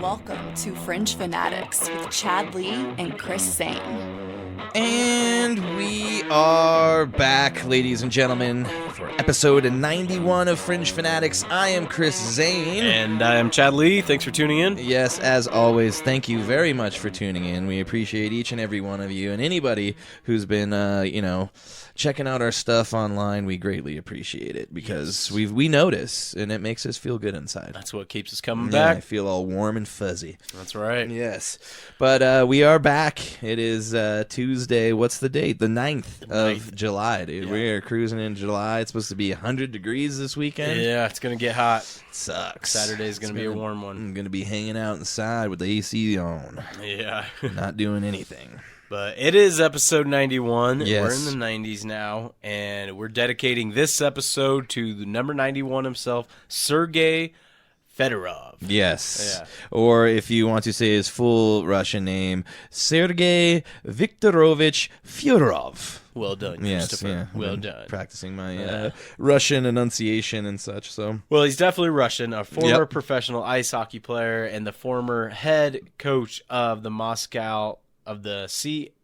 Welcome to Fringe Fanatics with Chad Lee and Chris Zane. And we are back, ladies and gentlemen, for episode 91 of Fringe Fanatics. I am Chris Zane. And I am Chad Lee. Thanks for tuning in. Yes, as always, thank you very much for tuning in. We appreciate each and every one of you, and anybody who's been, checking out our stuff online. We greatly appreciate it because we notice, and it makes us feel good inside. That's what keeps us coming back. I feel all warm and fuzzy. That's right. Yes. But we are back. It is Tuesday. What's the date? The 9th of July, dude. Yeah. We're cruising in July. It's supposed to be 100 degrees this weekend. Yeah, it's going to get hot. It sucks. Saturday's going to be a warm one. I'm going to be hanging out inside with the AC on. Yeah. Not doing anything. But it is episode 91. Yes. We're in the 90s now, and we're dedicating this episode to the number 91 himself, SERGEI FEDEROV. Yes. Yeah. Or if you want to say his full Russian name, Sergei Viktorovich Fedorov. Well done, yes, Christopher. Yeah. Well done. Practicing my Russian enunciation and such. So. Well, he's definitely Russian, a former professional ice hockey player and the former head coach of the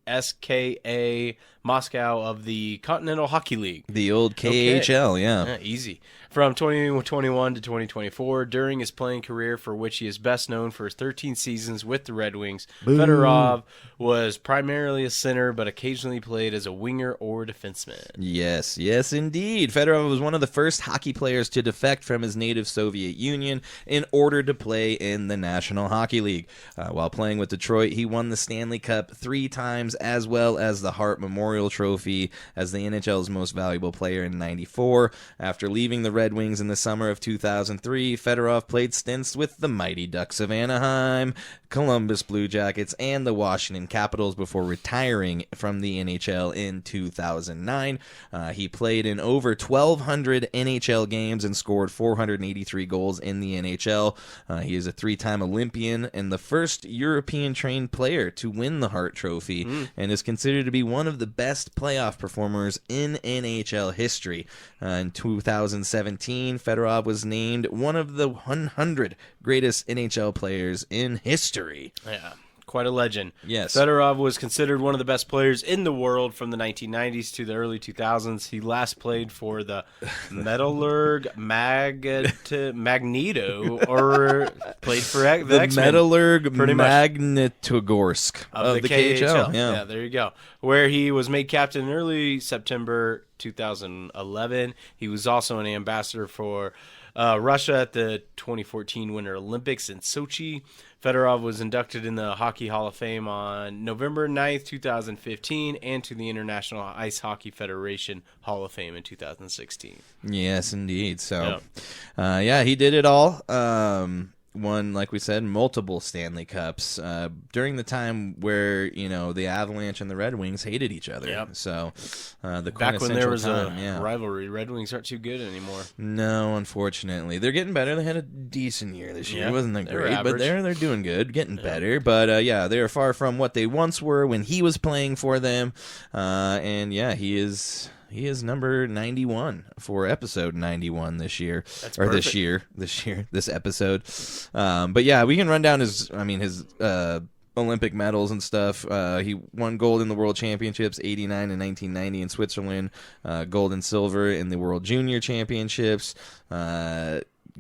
CSKA Moscow of the Continental Hockey League. The old KHL, Yeah, easy. From 2021 to 2024, during his playing career, for which he is best known for his 13 seasons with the Red Wings, Fedorov was primarily a center, but occasionally played as a winger or defenseman. Yes, indeed. Fedorov was one of the first hockey players to defect from his native Soviet Union in order to play in the National Hockey League. While playing with Detroit, he won the Stanley Cup 3 times, as well as the Hart Memorial Trophy as the NHL's most valuable player in '94. After leaving the Red Wings in the summer of 2003, Fedorov played stints with the Mighty Ducks of Anaheim, Columbus Blue Jackets, and the Washington Capitals before retiring from the NHL in 2009. He played in over 1,200 NHL games and scored 483 goals in the NHL. He is a 3-time Olympian and the first European-trained player to win the Hart Trophy and is considered to be one of the best playoff performers in NHL history. In 2017, Fedorov was named one of the 100 greatest NHL players in history. Yeah, quite a legend. Yes. Fedorov was considered one of the best players in the world from the 1990s to the early 2000s. He last played for the Metallurg Magneto, or played for the X-Men. Metallurg Magnitogorsk of the KHL. Yeah, there you go. Where he was made captain in early September 2011. He was also an ambassador for Russia at the 2014 Winter Olympics in Sochi. Fedorov was inducted in the Hockey Hall of Fame on November 9th, 2015, and to the International Ice Hockey Federation Hall of Fame in 2016. Yes, indeed. So, he did it all. Won, like we said, multiple Stanley Cups during the time where, the Avalanche and the Red Wings hated each other. Yep. So, the back when there was time, a rivalry, Red Wings aren't too good anymore. No, unfortunately. They're getting better. They had a decent year this year. It wasn't that great, average. But they're doing good, getting better. But, they are far from what they once were when he was playing for them. He is number 91 for episode 91 this year. That's or perfect. this episode. We can run down his Olympic medals and stuff. He won gold in the World Championships, 89 and 1990 in Switzerland, gold and silver in the World Junior Championships,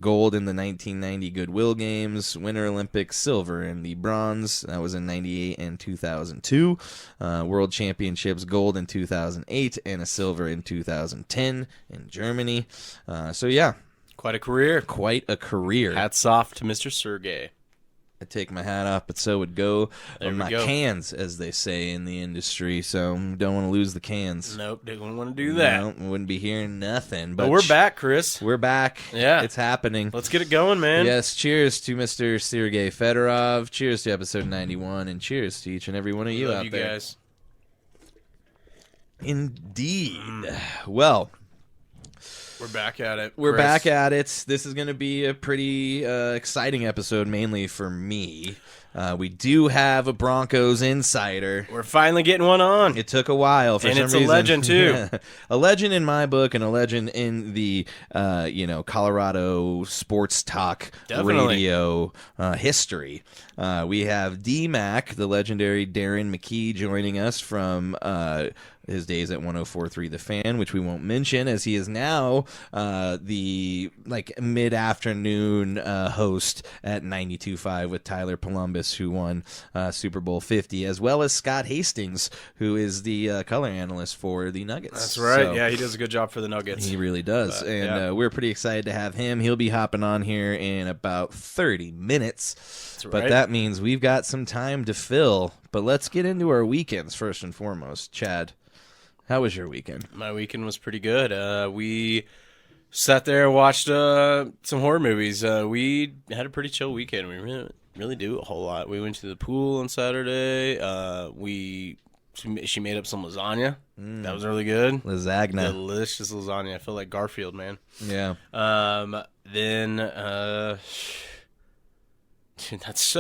gold in the 1990 Goodwill Games, Winter Olympics, silver in the bronze. That was in 98 and 2002. World Championships, gold in 2008, and a silver in 2010 in Germany. Quite a career. Quite a career. Hats off to Mr. SERGEI. I take my hat off, but so would go my cans, as they say in the industry. So don't want to lose the cans. Nope, didn't want to do that. No, wouldn't be hearing nothing. But we're back, Chris. We're back. Yeah. It's happening. Let's get it going, man. Yes, cheers to Mr. Sergei Fedorov. Cheers to episode 91, and cheers to each and every one of you out there. Guys. Indeed. Well, We're back at it. We're back at it. This is going to be a pretty exciting episode, mainly for me. We do have a Broncos insider. We're finally getting one on. It took a while for some reason. And it's a legend, too. Yeah. A legend in my book and a legend in the, Colorado sports talk radio history. We have D-Mac, the legendary Darren McKee, joining us from his days at 104.3 The Fan, which we won't mention, as he is now the mid-afternoon host at 92.5 with Tyler Columbus, who won Super Bowl 50, as well as Scott Hastings, who is the color analyst for the Nuggets. That's right. So, yeah, he does a good job for the Nuggets. He really does. We're pretty excited to have him. He'll be hopping on here in about 30 minutes. That's right. But that means we've got some time to fill. But let's get into our weekends first and foremost. Chad, how was your weekend? My weekend was pretty good. We sat there and watched some horror movies. We had a pretty chill weekend. We really do a whole lot. We went to the pool on Saturday. She made up some lasagna. That was really good. Lasagna. Delicious lasagna. I feel like Garfield, man. Yeah. Then that's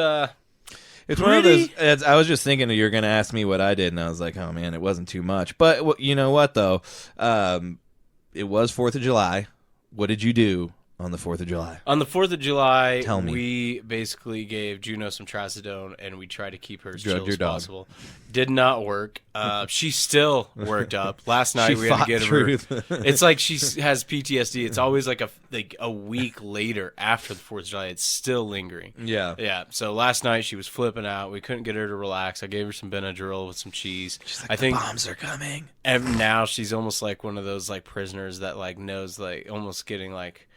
it's one of those. I was just thinking you were going to ask me what I did, and I was like, "Oh man, it wasn't too much." But you know what, though, it was 4th of July. What did you do on the 4th of July? On the 4th of July, Tell me. We basically gave Juno some trazodone, and we tried to keep her as Drugged chill your as dog. possible. Did not work. She's still worked up. Last night She we had to fought get through her. It's like she has PTSD. It's always like a week later after the 4th of July. It's still lingering. Yeah. Yeah. So last night she was flipping out. We couldn't get her to relax. I gave her some Benadryl with some cheese. She's like, I think the bombs are coming. now she's almost like one of those like prisoners that like knows like almost getting like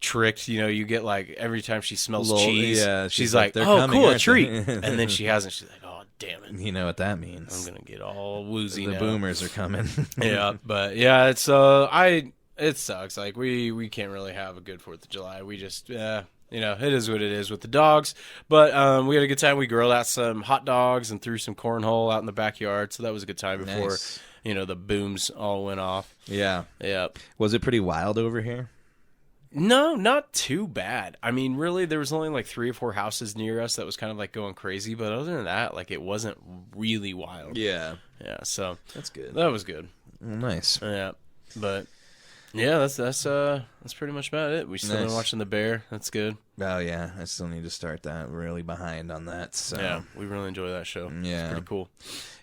tricked. You get like every time she smells cheese, yeah, she's like, "They're oh coming, cool, a aren't treat." they? And then she hasn't. She's like, oh damn it, You know what that means. I'm gonna get all woozy The now. boomers are coming. Yeah, but yeah, it's it sucks. Like we can't really have a good 4th of July. We just it is what it is with the dogs. But we had a good time. We grilled out some hot dogs and threw some cornhole out in the backyard. So that was a good time before Nice. The booms all went off. Yeah. Yeah. Was it pretty wild over here? No, not too bad. I mean, really, there was only like 3 or 4 houses near us that was kind of like going crazy. But other than that, like it wasn't really wild. Yeah. Yeah, so That's good. that was good. Well, nice. Yeah, but yeah, that's pretty much about it. We still been Nice. watching The Bear. That's good. Oh, yeah. I still need to start that. Really behind on that. So. Yeah, we really enjoy that show. Yeah. It's pretty cool.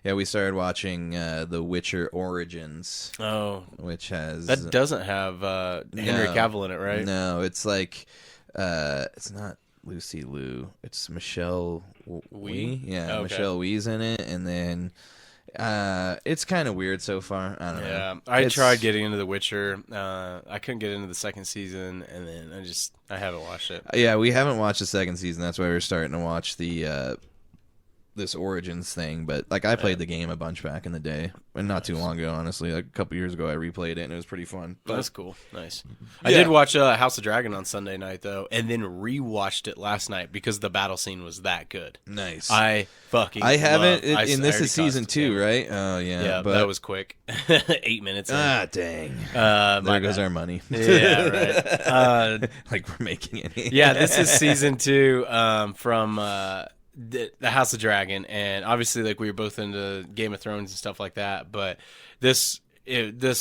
Yeah, we started watching The Witcher Origins, Oh, which has... that doesn't have Henry Cavill in it, right? No, it's like... it's not Lucy Liu. It's Michelle Wee. Yeah, Okay. Michelle Wee's in it, and then... it's kind of weird so far. I don't know. Yeah, I It's- tried getting into The Witcher. I couldn't get into the 2nd season, and then I haven't watched it. Yeah, we haven't watched the 2nd season. That's why we're starting to watch the this Origins thing. But like, I played the game a bunch back in the day, and not too long ago, honestly. Like a couple years ago, I replayed it, and it was pretty fun. But That's cool. Nice. I Yeah. did watch House of Dragon on Sunday night though, and then rewatched it last night because the battle scene was that good. nice. I haven't. love- And this already is season tossed 2, it. right? Oh yeah. Yeah, but that was quick. 8 minutes. In. dang. My There goes bad. our money. Yeah, right. Like we're making any. Yeah, this is season 2 from the House of Dragon, and obviously, like we were both into Game of Thrones and stuff like that. But this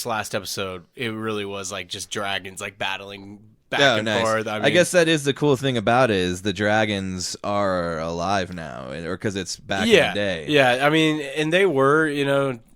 last episode, it really was like just dragons like battling back and nice. forth. I guess that is the cool thing about it is the dragons are alive now, or because it's back in the day. Yeah, I mean, and they were,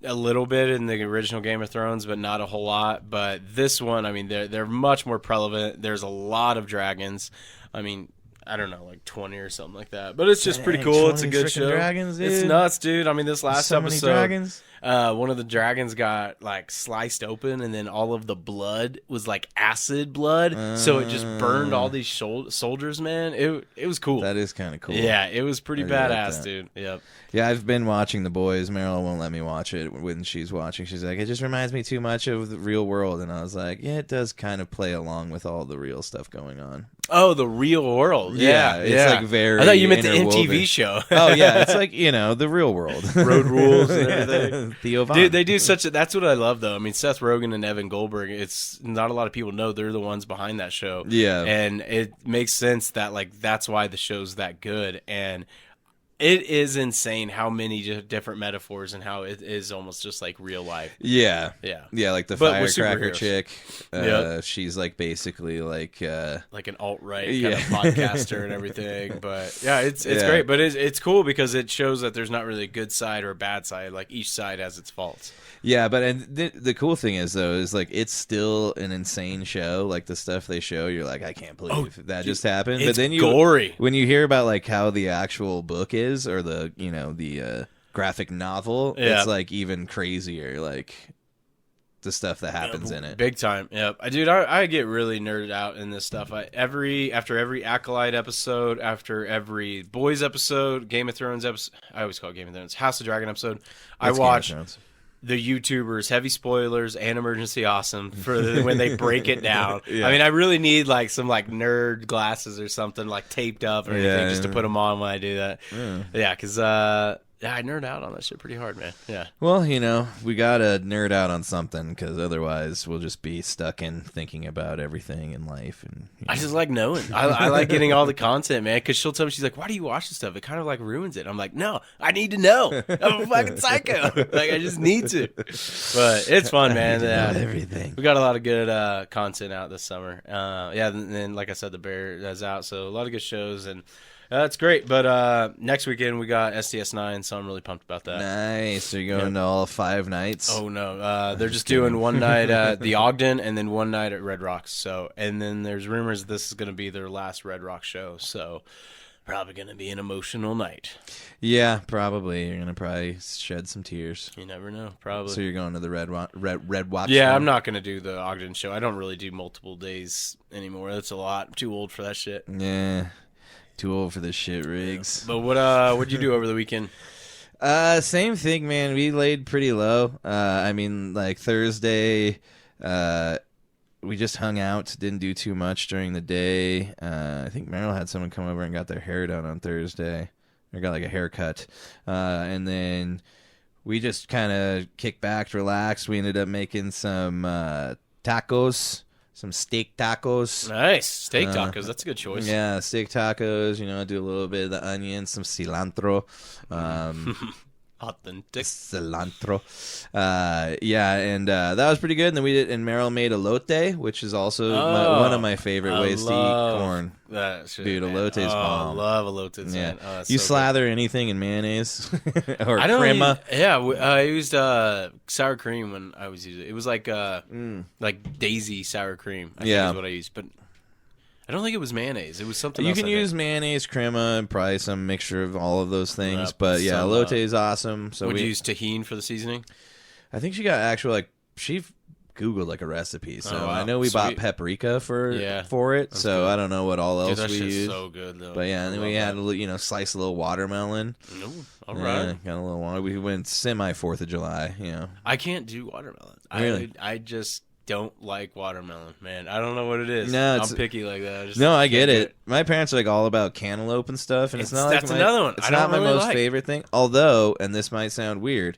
a little bit in the original Game of Thrones, but not a whole lot. But this one, I mean, they're much more prevalent. There's a lot of dragons. I mean, I don't know, like 20 or something like that. But it's just Dang, pretty cool. It's a 20 good freaking show. dragons, It's dude. nuts, dude. I mean, this last So many episode, dragons. one of the dragons got like sliced open, and then all of the blood was like acid blood, so it just burned all these soldiers. Man, it was cool. That is kind of cool. Yeah, it was pretty I really like badass, that. dude. Yep. Yeah, I've been watching The Boys. Meryl won't let me watch it when she's watching. She's like, it just reminds me too much of the real world. And I was like, yeah, it does kind of play along with all the real stuff going on. Oh, the real world. Yeah, Yeah, it's like very I thought you meant the interwoven. MTV show. Oh, yeah, it's like, the real world. Road rules and everything. Theo Von. Dude, they do such a. That's what I love, though. I mean, Seth Rogen and Evan Goldberg. It's not a lot of people know they're the ones behind that show. Yeah, and it makes sense that like that's why the show's that good. And it is insane how many different metaphors and how it is almost just like real life. Yeah. Like the But with firecracker superheroes. chick. Yep. She's like basically like an alt-right Yeah. kind of podcaster and everything. But yeah, it's Yeah. great. But it's cool because it shows that there's not really a good side or a bad side. Like each side has its faults. Yeah, but and the cool thing is though is like it's still an insane show. Like the stuff they show, you're like, I can't believe that just happened. It's But then gory. when you hear about like how the actual book is or the graphic novel, Yeah. it's like even crazier. Like the stuff that happens in it. Big time. Yep. Dude, I get really nerded out in this stuff. After every Acolyte episode, after every Boys episode, Game of Thrones episode, I always call it Game of Thrones, House of Dragon episode, I That's Game of watch Thrones. the YouTubers, Heavy Spoilers and Emergency Awesome for when they break it down. Yeah. I mean, I really need like some like nerd glasses or something like taped up or anything just to put them on when I do that. Yeah, because I nerd out on that shit pretty hard, man. Yeah. Well, we gotta nerd out on something because otherwise we'll just be stuck in thinking about everything in life. And I just like knowing. I like getting all the content, man. Because she'll tell me, she's like, "Why do you watch this stuff? It kind of like ruins it." I'm like, "No, I need to know. I'm a fucking psycho. Like I just need to." But it's fun, man. Yeah. everything. We got a lot of good content out this summer. Yeah, and then like I said, the Bear is out, so a lot of good shows and. That's great, but next weekend we got SDS 9, so I'm really pumped about that. Nice. So you're going to all 5 nights? Oh no, they're just doing one night at the Ogden and then one night at Red Rocks. So, and then there's rumors this is going to be their last Red Rock show. So, probably going to be an emotional night. Yeah, probably. You're going to probably shed some tears. You never know, probably. So you're going to the Red Watch? Yeah, show? I'm not going to do the Ogden show. I don't really do multiple days anymore. That's a lot. I'm too old for that shit. Yeah. Too old for this shit, Riggs. But what'd you do over the weekend? Same thing, man. We laid pretty low. I mean, like Thursday, we just hung out, didn't do too much during the day. I think Meryl had someone come over and got their hair done on Thursday. Or got like a haircut. And then we just kind of kicked back, relaxed. We ended up making some tacos. Some steak tacos. Nice. Steak tacos. That's a good choice. Yeah, steak tacos. Do a little bit of the onion, some cilantro. Authentic. Cilantro. Yeah, and that was pretty good. And then and Meryl made elote, which is also one of my favorite ways to eat corn. That shit, Dude, man. elote's bomb. I love elotes, Yeah. man. Oh, that's You so slather anything in mayonnaise or I don't crema. I used sour cream when I was using it. It was like Daisy sour cream. I think is what I used, but I don't think it was mayonnaise. It was something You else. can use mayonnaise, crema, and probably some mixture of all of those things. Yep. But yeah, Some, elote is awesome. So would we you use tahini for the seasoning? I think she got actual she Googled like a recipe, so Oh, wow. I know we bought Sweet. paprika for it. So good. I don't know what all else Dude, that we shit's used. so good though. But yeah, and then we had slice a little watermelon. No, all Yeah, right. got a little water. We went semi 4th of July. I can't do watermelon. Really? I just don't like watermelon, man. I don't know what it is. No, I'm picky like that. I get it. My parents are like all about cantaloupe and stuff, and it's not like that's another one. It's I don't not my really most like. favorite thing. Although, and this might sound weird,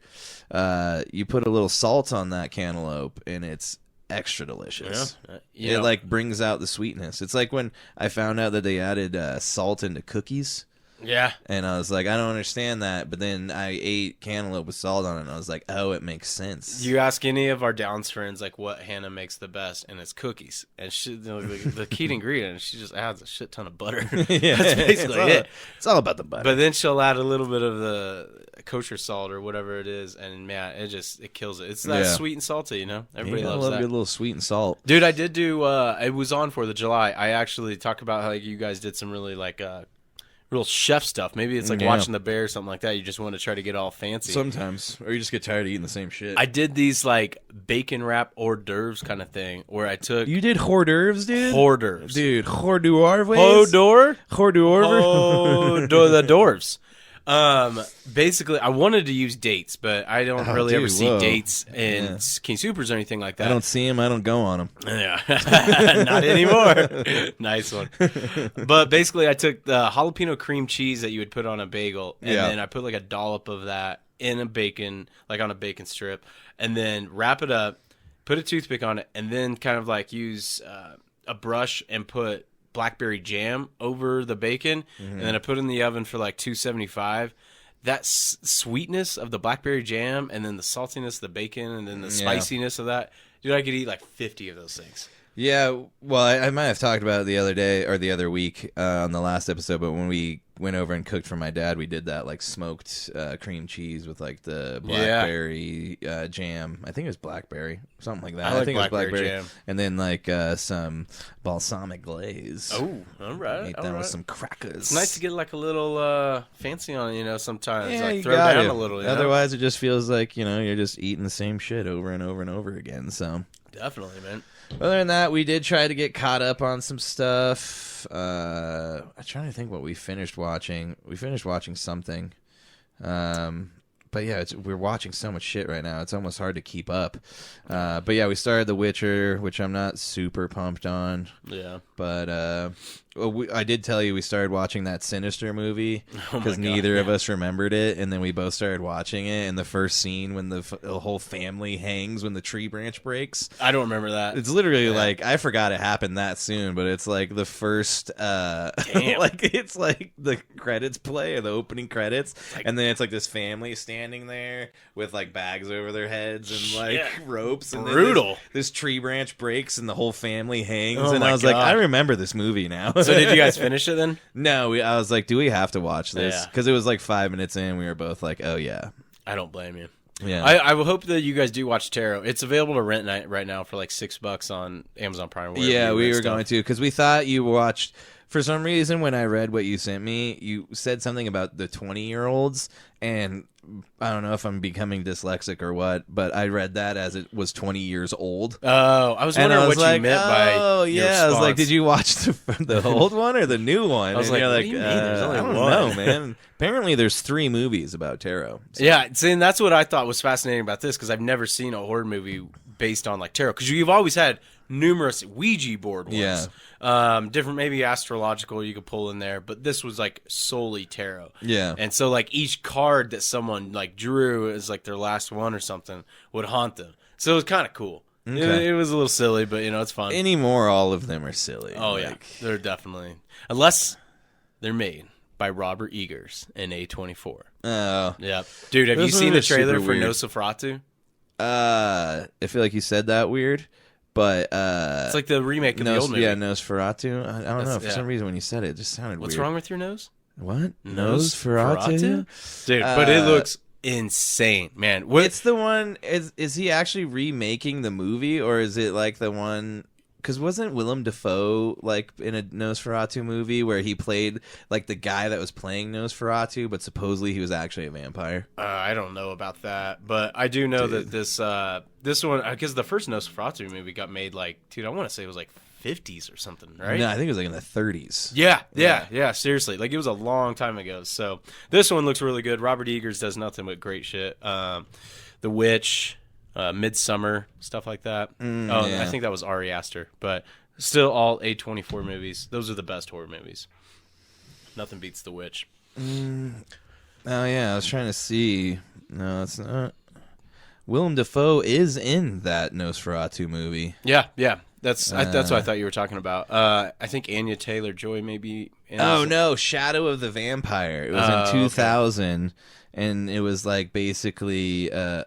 you put a little salt on that cantaloupe, and it's extra delicious. Yeah. It like brings out the sweetness. It's like when I found out that they added salt into cookies. Yeah. And I was like, I don't understand that. But then I ate cantaloupe with salt on it, and I was like, oh, it makes sense. You ask any of our Downs friends like what Hannah makes the best, and it's cookies. And the key ingredient, she just adds a shit ton of butter. Yeah, That's basically it. It's all about the butter. But then she'll add a little bit of the kosher salt or whatever it is, and man, it kills it. It's that sweet and salty, Everybody I loves love that. a good little sweet and salt. Dude, I did do. It was on 4th of July. I actually talk about how you guys did some really real chef stuff. Maybe it's like watching the Bear or something like that. You just want to try to get all fancy. Sometimes, or you just get tired of eating the same shit. I did these like bacon wrap hors d'oeuvres kind of thing where I took You did hors d'oeuvres, dude? hors d'oeuvres. Dude, hors d'oeuvres? Hors d'oeuvre? Hors d'oeuvre? The dwarves. Basically, I wanted to use dates, but I don't really ever see dates in King Supers or anything like that. I don't see them. I don't go on them. Yeah, not anymore. Nice one. But basically, I took the jalapeno cream cheese that you would put on a bagel, and then I put like a dollop of that in a bacon, like on a bacon strip, and then wrap it up, put a toothpick on it, and then kind of like use a brush and put blackberry jam over the bacon, and then I put it in the oven for like 275. That sweetness of the blackberry jam, and then the saltiness of the bacon, and then the spiciness of that. Dude, I could eat like 50 of those things. Yeah, well, I might have talked about it the other day or the other week on the last episode, but when we went over and cooked for my dad, we did that like smoked cream cheese with like the blackberry jam. I think it was blackberry, something like that. I think blackberry it was blackberry jam. And then like some balsamic glaze. Oh, all right. Ate that with some crackers. It's nice to get like a little fancy on it, sometimes. Yeah, like you throw got down it. a little. Otherwise, it just feels like, you're just eating the same shit over and over and over again. So Definitely, man. other than that, we did try to get caught up on some stuff. I'm trying to think what we finished watching. We finished watching something. But yeah, we're watching so much shit right now. It's almost hard to keep up. But yeah, we started The Witcher, which I'm not super pumped on. Yeah. But I did tell you we started watching that Sinister movie Oh because my God, neither of us remembered it, and then we both started watching it. And the first scene when the whole family hangs when the tree branch breaks. I don't remember that. It's literally like, I forgot it happened that soon, but it's like the first like it's like the credits play or the opening credits, and then it's like this family standing there with like bags over their heads and like ropes, and brutal. Then this tree branch breaks and the whole family hangs. Oh And my I was like, God. I remember this movie now. So did you guys finish it then? No, I was like, do we have to watch this? Yeah. Because it was like 5 minutes in, we were both like, oh yeah. I don't blame you. Yeah. I will hope that you guys do watch Tarot. It's available to rent right now for like $6 on Amazon Prime. Yeah, we were going to, because we thought you watched. For some reason, when I read what you sent me, you said something about the 20-year-olds, and I don't know if I'm becoming dyslexic or what, but I read that as it was 20 years old. Oh, I was wondering what you meant by. Oh your yeah, I was like, response. did you watch the old one or the new one? I was And like, you're what do you mean? There's only I don't one. know, man. Apparently, there's 3 movies about tarot. So- Yeah, see, and that's what I thought was fascinating about this, because I've never seen a horror movie based on like tarot. Because you've always had numerous Ouija board ones. Yeah. Different, maybe astrological you could pull in there, but this was like solely tarot. Yeah. And so like each card that someone like drew as like their last one or something would haunt them. So it was kind of cool. Okay. It was a little silly, but it's fun. Anymore, all of them are silly. Oh yeah, they're definitely, unless they're made by Robert Eggers in A24. Oh. Yeah, dude, have you Those seen the movies are trailer super for weird. Nosferatu? I feel like you said that weird, but It's like the remake of the old movie. Yeah, Nosferatu. I don't know. For yeah. some reason, when you said it, it just sounded What's weird. wrong with your nose? What? Nosferatu? Dude, but it looks insane, man. It's the one. Is he actually remaking the movie, or is it like the one? Because wasn't Willem Dafoe like in a Nosferatu movie where he played like the guy that was playing Nosferatu, but supposedly he was actually a vampire? I don't know about that, but I do know that this one, because the first Nosferatu movie got made like, dude, I want to say it was like 50s or something, right? No, I think it was like in the 30s. Yeah, seriously. Like, it was a long time ago. So, this one looks really good. Robert Eggers does nothing but great shit. The Witch, Midsummer, stuff like that. Yeah. I think that was Ari Aster. But still all A24 movies. Those are the best horror movies. Nothing beats The Witch. Oh, yeah, I was trying to see. No, it's not. Willem Dafoe is in that Nosferatu movie. Yeah. That's what I thought you were talking about. I think Anya Taylor-Joy maybe. Oh no, Shadow of the Vampire. It was in 2000, and it was like basically, John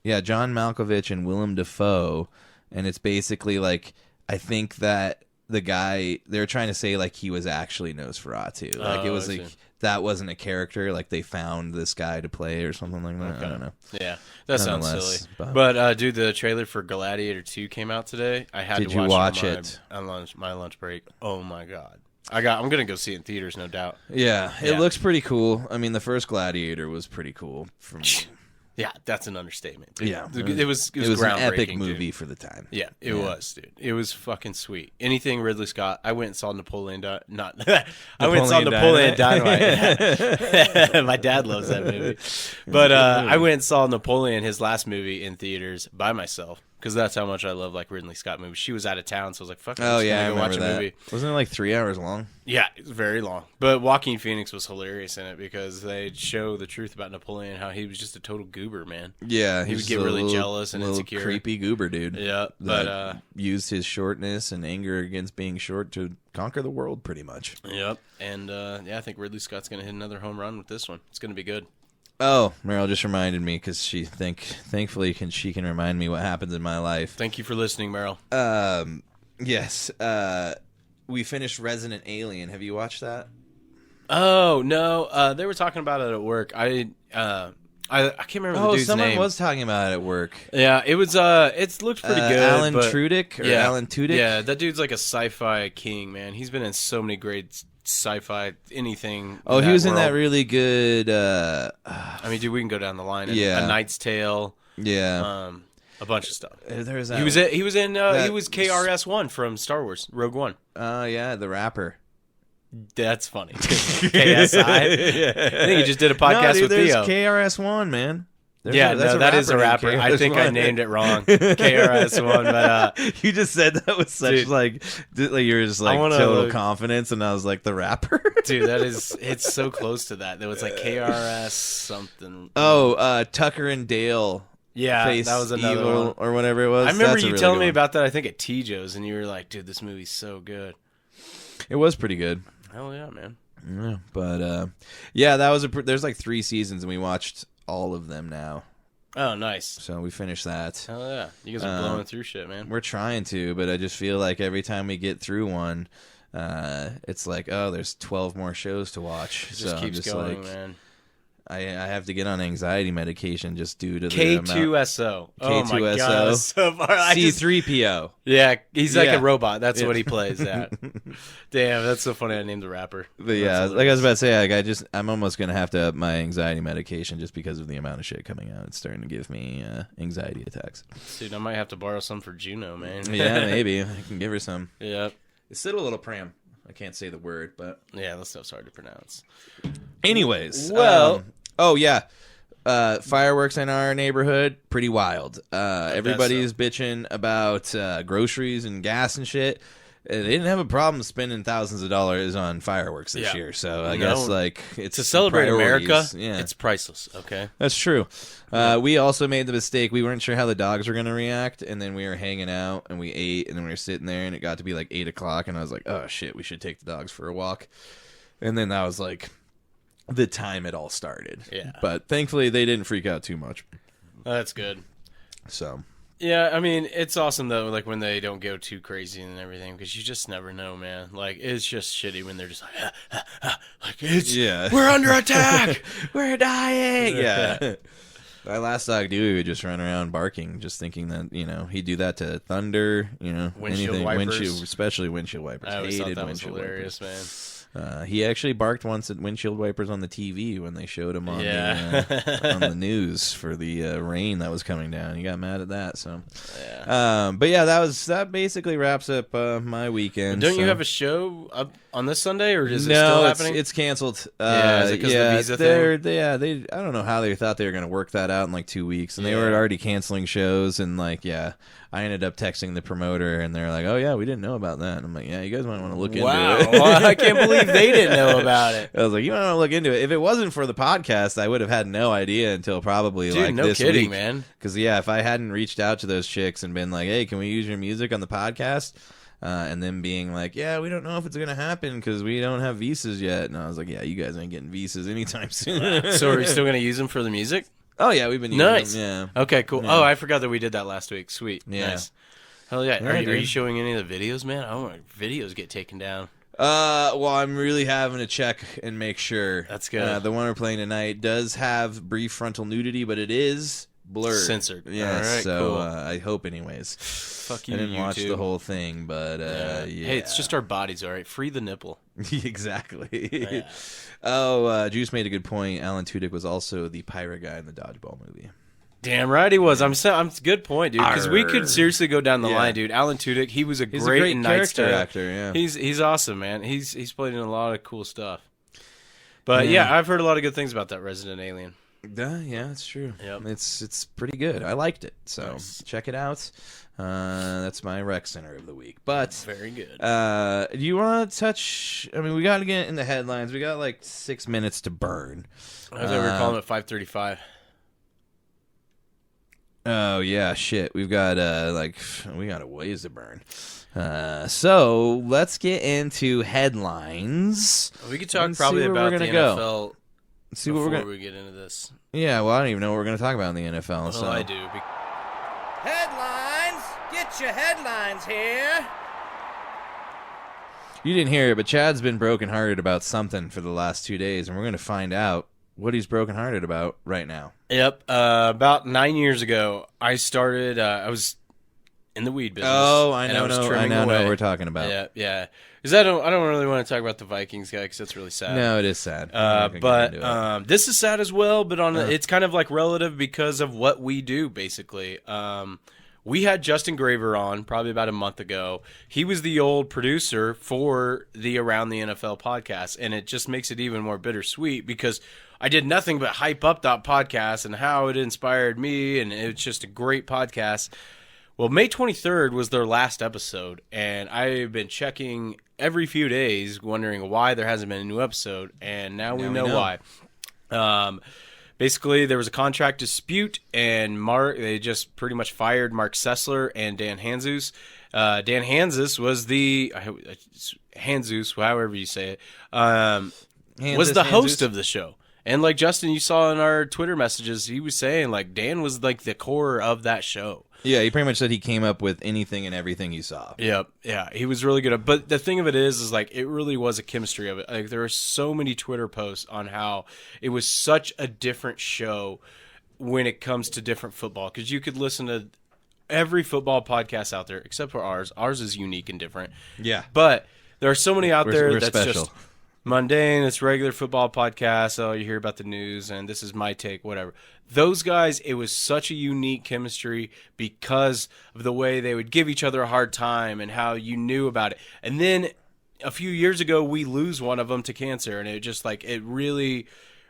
Malkovich and Willem Dafoe, and it's basically like, I think that the guy they're trying to say like he was actually Nosferatu, like it was I like see. that wasn't a character, like they found this guy to play or something like that. I don't know. Yeah, that sounds Nonetheless, silly. but- But dude, the trailer for Gladiator 2 came out today. I had Did to you watch watch it on my lunch break. Oh my god, I'm gonna go see it in theaters, no doubt. Yeah, it Yeah. looks pretty cool. I mean, the first Gladiator was pretty cool. Yeah, that's an understatement. Dude. Yeah, it was it was an epic groundbreaking, movie dude. for the time. Yeah, it was, dude. It was fucking sweet. Anything Ridley Scott. I went and saw Napoleon. I went and saw Napoleon Dynamite. My dad loves that movie. But I went and saw Napoleon, his last movie, in theaters by myself. because that's how much I love like Ridley Scott movies. She was out of town, so I was like, "Fuck it, Oh let's yeah, I go remember watch a that. movie." Wasn't it like 3 hours long? Yeah, it was very long. But Joaquin Phoenix was hilarious in it because they show the truth about Napoleon, how he was just a total goober, man. Yeah, He would get really jealous and insecure. Creepy goober dude. Yeah, That used his shortness and anger against being short to conquer the world, pretty much. Yep. And I think Ridley Scott's gonna hit another home run with this one. It's gonna be good. Oh, Meryl just reminded me because thankfully she can remind me what happens in my life. Thank you for listening, Meryl. Yes. We finished Resident Alien. Have you watched that? Oh no, they were talking about it at work. I can't remember the dude's someone name. was talking about it at work. Yeah, it was. It looked pretty good. Alan but, Tudyk or yeah, Alan Tudyk. Yeah, that dude's like a sci-fi king, man. He's been in so many great sci-fi anything. Oh, he was in that world. really good. I mean, dude, we can go down the line. Yeah. A Knight's Tale. Yeah. A bunch of stuff. There's He was KRS-One from Star Wars Rogue One. Oh yeah, the rapper. That's funny. KSI. I think he just did a podcast with there's Theo. KRS-One, man. That is a rapper. I think I named it wrong. KRS-One, but you just said that with such dude, like you were just like total confidence, and I was like the rapper. Dude, it's so close to that. It was like KRS something. Oh, Tucker and Dale. Yeah, Face that was another Evil one. or whatever it was. I remember That's you really telling me one. about that. I think at T-Joe's, and you were like, "Dude, this movie's so good." It was pretty good. Hell yeah, man. Yeah, but yeah, that was there's like 3 seasons, and we watched all of them now. Oh, nice. So we finished that. Hell yeah, you guys are blowing through shit, man. We're trying to, but I just feel like every time we get through one, it's like, oh, there's 12 more shows to watch. It just keeps going, man. I have to get on anxiety medication just due to the K2SO. Oh my K2SO. god, so far. C3PO. Yeah, he's like Yeah. a robot. That's what he plays at. Damn, that's so funny. I named the rapper. But yeah, like I was about to say, like I'm almost gonna have to up my anxiety medication just because of the amount of shit coming out. It's starting to give me anxiety attacks. Dude, I might have to borrow some for Juno, man. Yeah, maybe I can give her some. Yep. It's still a little pram. I can't say the word, but Yeah, that stuff's hard to pronounce. anyways, Well- oh yeah, fireworks in our neighborhood, pretty wild. Everybody's bitching about groceries and gas and shit. They didn't have a problem spending thousands of dollars on fireworks this year, so I guess like it's To celebrate America, priorities. Yeah, it's priceless, okay? that's true. We also made the mistake. We weren't sure how the dogs were going to react, and then we were hanging out, and we ate, and then we were sitting there, and it got to be like 8 o'clock, and I was like, oh shit, we should take the dogs for a walk. And then that was like the time it all started. Yeah. But thankfully, they didn't freak out too much. That's good. So Yeah, I mean, it's awesome, though, like, when they don't go too crazy and everything, because you just never know, man. Like, it's just shitty when they're just like, we're under attack! we're dying. Yeah. My last dog, Dewey, would just run around barking, just thinking that, he'd do that to thunder, Windshield wipers. especially windshield wipers. I always thought Hated that was windshield hilarious, wipers. man. He actually barked once at windshield wipers on the TV when they showed him on, on the news for the rain that was coming down. He got mad at that. So, Yeah. but yeah, that basically wraps up my weekend. Don't you have a show up on this Sunday, or is it No, still happening? it's canceled. Yeah, is it 'cause of the visa thing? They I don't know how they thought they were going to work that out in like 2 weeks, and they were already canceling shows, and like, I ended up texting the promoter, and they're like, "Oh yeah, we didn't know about that." And I'm like, "Yeah, you guys might want to look into it." Wow, I can't believe they didn't know about it. I was like, "You might want to look into it." If it wasn't for the podcast, I would have had no idea until probably Dude, like no this kidding, week, man. Because if I hadn't reached out to those chicks and been like, "Hey, can we use your music on the podcast?" And then being like, "Yeah, we don't know if it's gonna happen because we don't have visas yet," and I was like, "Yeah, you guys ain't getting visas anytime soon." So are you still going to use them for the music? Oh yeah, we've been using Nice. them. Yeah. Okay, cool. Yeah. Oh, I forgot that we did that last week. Sweet. Yeah. Nice. Hell yeah. Yeah, Are you dude. showing any of the videos, man? I don't want videos get taken down. Well, I'm really having to check and make sure. That's good. The one we're playing tonight does have brief frontal nudity, but it is blurred. Censored. Yeah, All right, so cool. I hope anyways. Fuck you, I didn't watch YouTube. the whole thing, but yeah. Hey, it's just our bodies, all right? Free the nipple. Exactly. Yeah. Juice made a good point. Alan Tudyk was also the pirate guy in the Dodgeball movie. Damn right he was. I'm good point, dude. Because we Arr. could seriously go down the Yeah. line, dude. Alan Tudyk, he was He's great a great in Knight's character Tale. actor, yeah. He's awesome, man. He's played in a lot of cool stuff. But Yeah. yeah, I've heard a lot of good things about that Resident Alien. Yeah, it's true. Yep. It's pretty good. I liked it. So Nice. check it out. That's my rec center of the week. But Very good. do you want to touch? I mean, we got to get in the headlines. We got like 6 minutes to burn. I thought we were calling it 5:35. Oh yeah, shit. We've got we got a ways to burn. So let's get into headlines. We could talk and probably see where about we're the gonna NFL go. See what we're before gonna. we get into this. Yeah, well, I don't even know what we're gonna talk about in the NFL. Well, so I do. Headlines! Get your headlines here! You didn't hear it, but Chad's been brokenhearted about something for the last 2 days, and we're gonna find out what he's brokenhearted about right now. Yep. About 9 years ago, I started. I was in the weed business. Oh, I and know. was I trimming know away. what we're talking about. Yeah, yeah. Because I don't really want to talk about the Vikings guy because that's really sad. No, it is sad. I'm not gonna get into it. This is sad as well. But it's kind of like relative because of what we do. Basically, we had Justin Graver on probably about a month ago. He was the old producer for the Around the NFL podcast, and it just makes it even more bittersweet because I did nothing but hype up that podcast and how it inspired me, and it's just a great podcast. Well, May 23rd was their last episode, and I've been checking every few days, wondering why there hasn't been a new episode, and now we know why. Basically, there was a contract dispute, and they just pretty much fired Mark Sessler and Dan Hanzus. Dan Hanzus was Hanzus, however you say it, was the host of the show. And like Justin, you saw in our Twitter messages, he was saying like Dan was like the core of that show. Yeah, he pretty much said he came up with anything and everything he saw. Yep, yeah, he was really good. But the thing of it is like it really was a chemistry of it. Like there were so many Twitter posts on how it was such a different show when it comes to different football because you could listen to every football podcast out there except for ours. Ours is unique and different. Yeah, but there are so many out there we're that's special. Just mundane. It's regular football podcast. Oh, you hear about the news and this is my take, whatever. Those guys, it was such a unique chemistry because of the way they would give each other a hard time and how you knew about it. And then a few years ago, we lose one of them to cancer, and it just like it really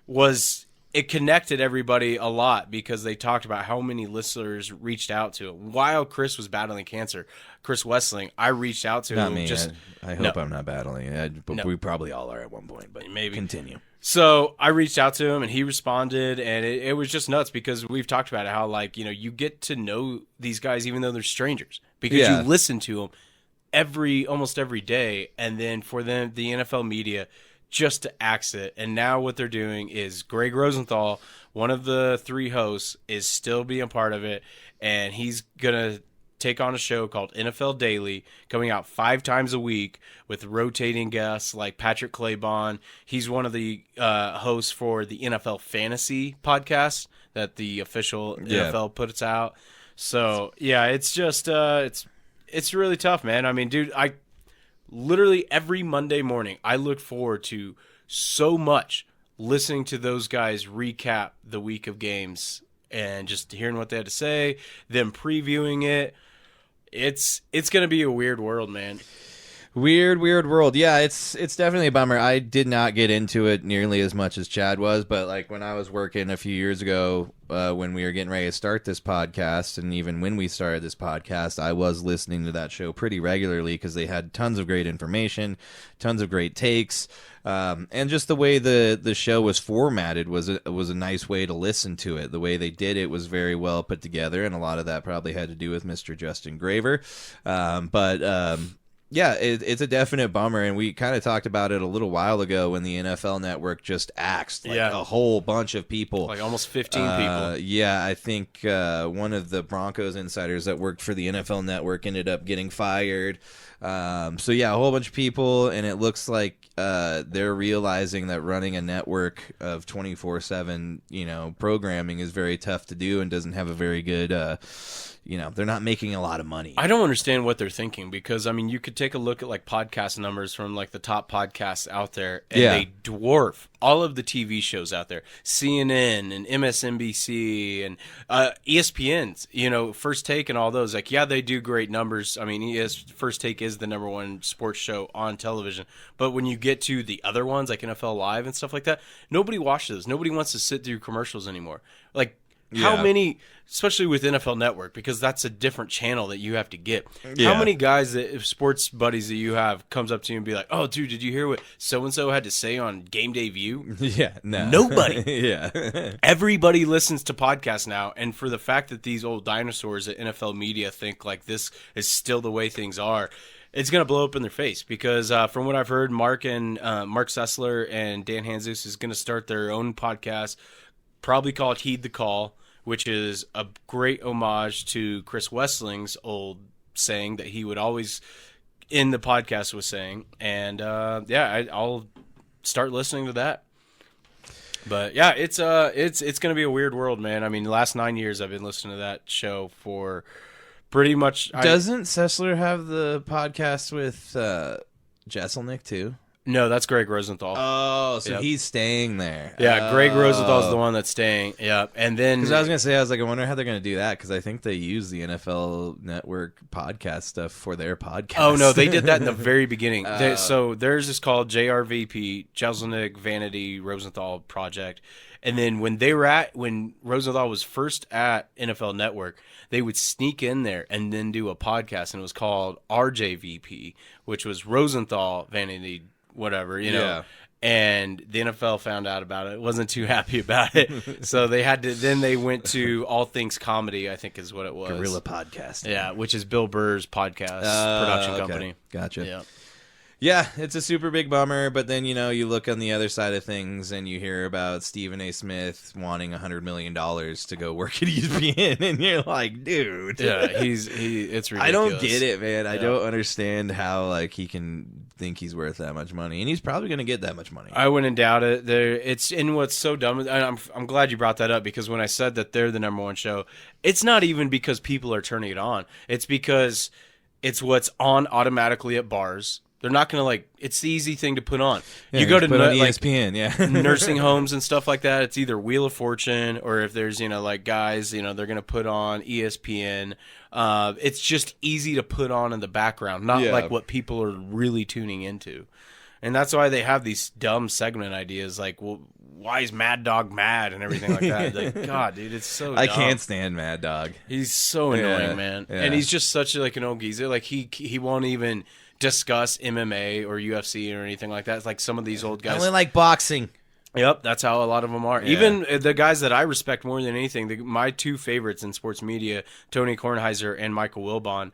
was. It connected everybody a lot because they talked about how many listeners reached out to him. While Chris was battling cancer, Chris Wessling, I reached out to not him. me. I hope I'm not battling it, but we probably all are at one point. But maybe continue. So I reached out to him and he responded, and it was just nuts because we've talked about it, how like you get to know these guys even though they're strangers because you listen to them almost every day, and then for them the NFL media just to axe it. And now what they're doing is Greg Rosenthal, one of the three hosts, is still being part of it, and he's gonna take on a show called NFL Daily, coming out 5 times a week with rotating guests like Patrick Claybon. He's one of the hosts for the NFL Fantasy podcast that the official NFL puts out. So yeah, it's just it's really tough, man. I mean, dude, I literally every Monday morning I look forward to so much listening to those guys recap the week of games and just hearing what they had to say, them previewing it. It's going to be a weird world, man. Weird world. Yeah, it's definitely a bummer. I did not get into it nearly as much as Chad was, but like when I was working a few years ago, when we were getting ready to start this podcast, and even when we started this podcast, I was listening to that show pretty regularly because they had tons of great information, tons of great takes, and just the way the show was formatted was a nice way to listen to it. The way they did it was very well put together, and a lot of that probably had to do with Mr. Justin Graver, yeah, it's a definite bummer, and we kind of talked about it a little while ago when the NFL Network just axed a whole bunch of people. Like almost 15 people. Yeah, I think one of the Broncos insiders that worked for the NFL Network ended up getting fired. So yeah, a whole bunch of people, and it looks like they're realizing that running a network of 24/7, programming is very tough to do and doesn't have a very good, they're not making a lot of money. I don't understand what they're thinking because, I mean, you could take a look at like podcast numbers from like the top podcasts out there, and they dwarf all of the TV shows out there. CNN and MSNBC and ESPN's, First Take and all those. Like, yeah, they do great numbers. I mean, First Take is the number one sports show on television. But when you get to the other ones, like NFL Live and stuff like that, nobody watches those. Nobody wants to sit through commercials anymore. Like, how many, especially with NFL Network, because that's a different channel that you have to get. How many guys, sports buddies that you have, comes up to you and be like, oh, dude, did you hear what so-and-so had to say on Game Day View? Yeah, no. Nobody. Everybody listens to podcasts now, and for the fact that these old dinosaurs at NFL media think like this is still the way things are, it's going to blow up in their face because from what I've heard, Mark Sessler and Dan Hanzus is going to start their own podcast, probably called Heed the Call, which is a great homage to Chris Wessling's old saying that he would always in the podcast was saying. And I'll start listening to that. But yeah, it's going to be a weird world, man. I mean, the last 9 years I've been listening to that show for pretty much. Doesn't Sessler have the podcast with Jesselnick too? No, that's Greg Rosenthal. Oh, so he's staying there. Yeah, Greg Rosenthal's the one that's staying. Yeah, and then because I was I wonder how they're going to do that because I think they use the NFL Network podcast stuff for their podcast. Oh no, they did that in the very beginning. So theirs is called JRVP, Jeselnik Vanity Rosenthal Project, and then when Rosenthal was first at NFL Network, they would sneak in there and then do a podcast, and it was called RJVP, which was Rosenthal Vanity. Whatever, and the NFL found out about it, wasn't too happy about it, so they went to All Things Comedy, I think is what it was. Guerrilla Podcast. Yeah, which is Bill Burr's podcast production company. Gotcha. Yeah, it's a super big bummer, but then, you look on the other side of things and you hear about Stephen A. Smith wanting $100 million to go work at ESPN, and you're like, dude. Yeah, it's ridiculous. I don't get it, man. I don't understand how, he can think he's worth that much money, and he's probably going to get that much money. I wouldn't doubt it. And what's so dumb, and I'm glad you brought that up, because when I said that they're the number one show, it's not even because people are turning it on. It's because it's what's on automatically at bars. They're not going to it's the easy thing to put on. Yeah, you go to ESPN, nursing homes and stuff like that. It's either Wheel of Fortune or if there's, guys, they're going to put on ESPN. It's just easy to put on in the background, not like what people are really tuning into. And that's why they have these dumb segment ideas like, well, why is Mad Dog mad and everything like that? God, dude, it's so dumb. I can't stand Mad Dog. He's so annoying, man. Yeah. And he's just such an old geezer. He won't even discuss MMA or UFC or anything like that. It's like some of these old guys. I only like boxing. Yep, that's how a lot of them are. Yeah. Even the guys that I respect more than anything, my two favorites in sports media, Tony Kornheiser and Michael Wilbon,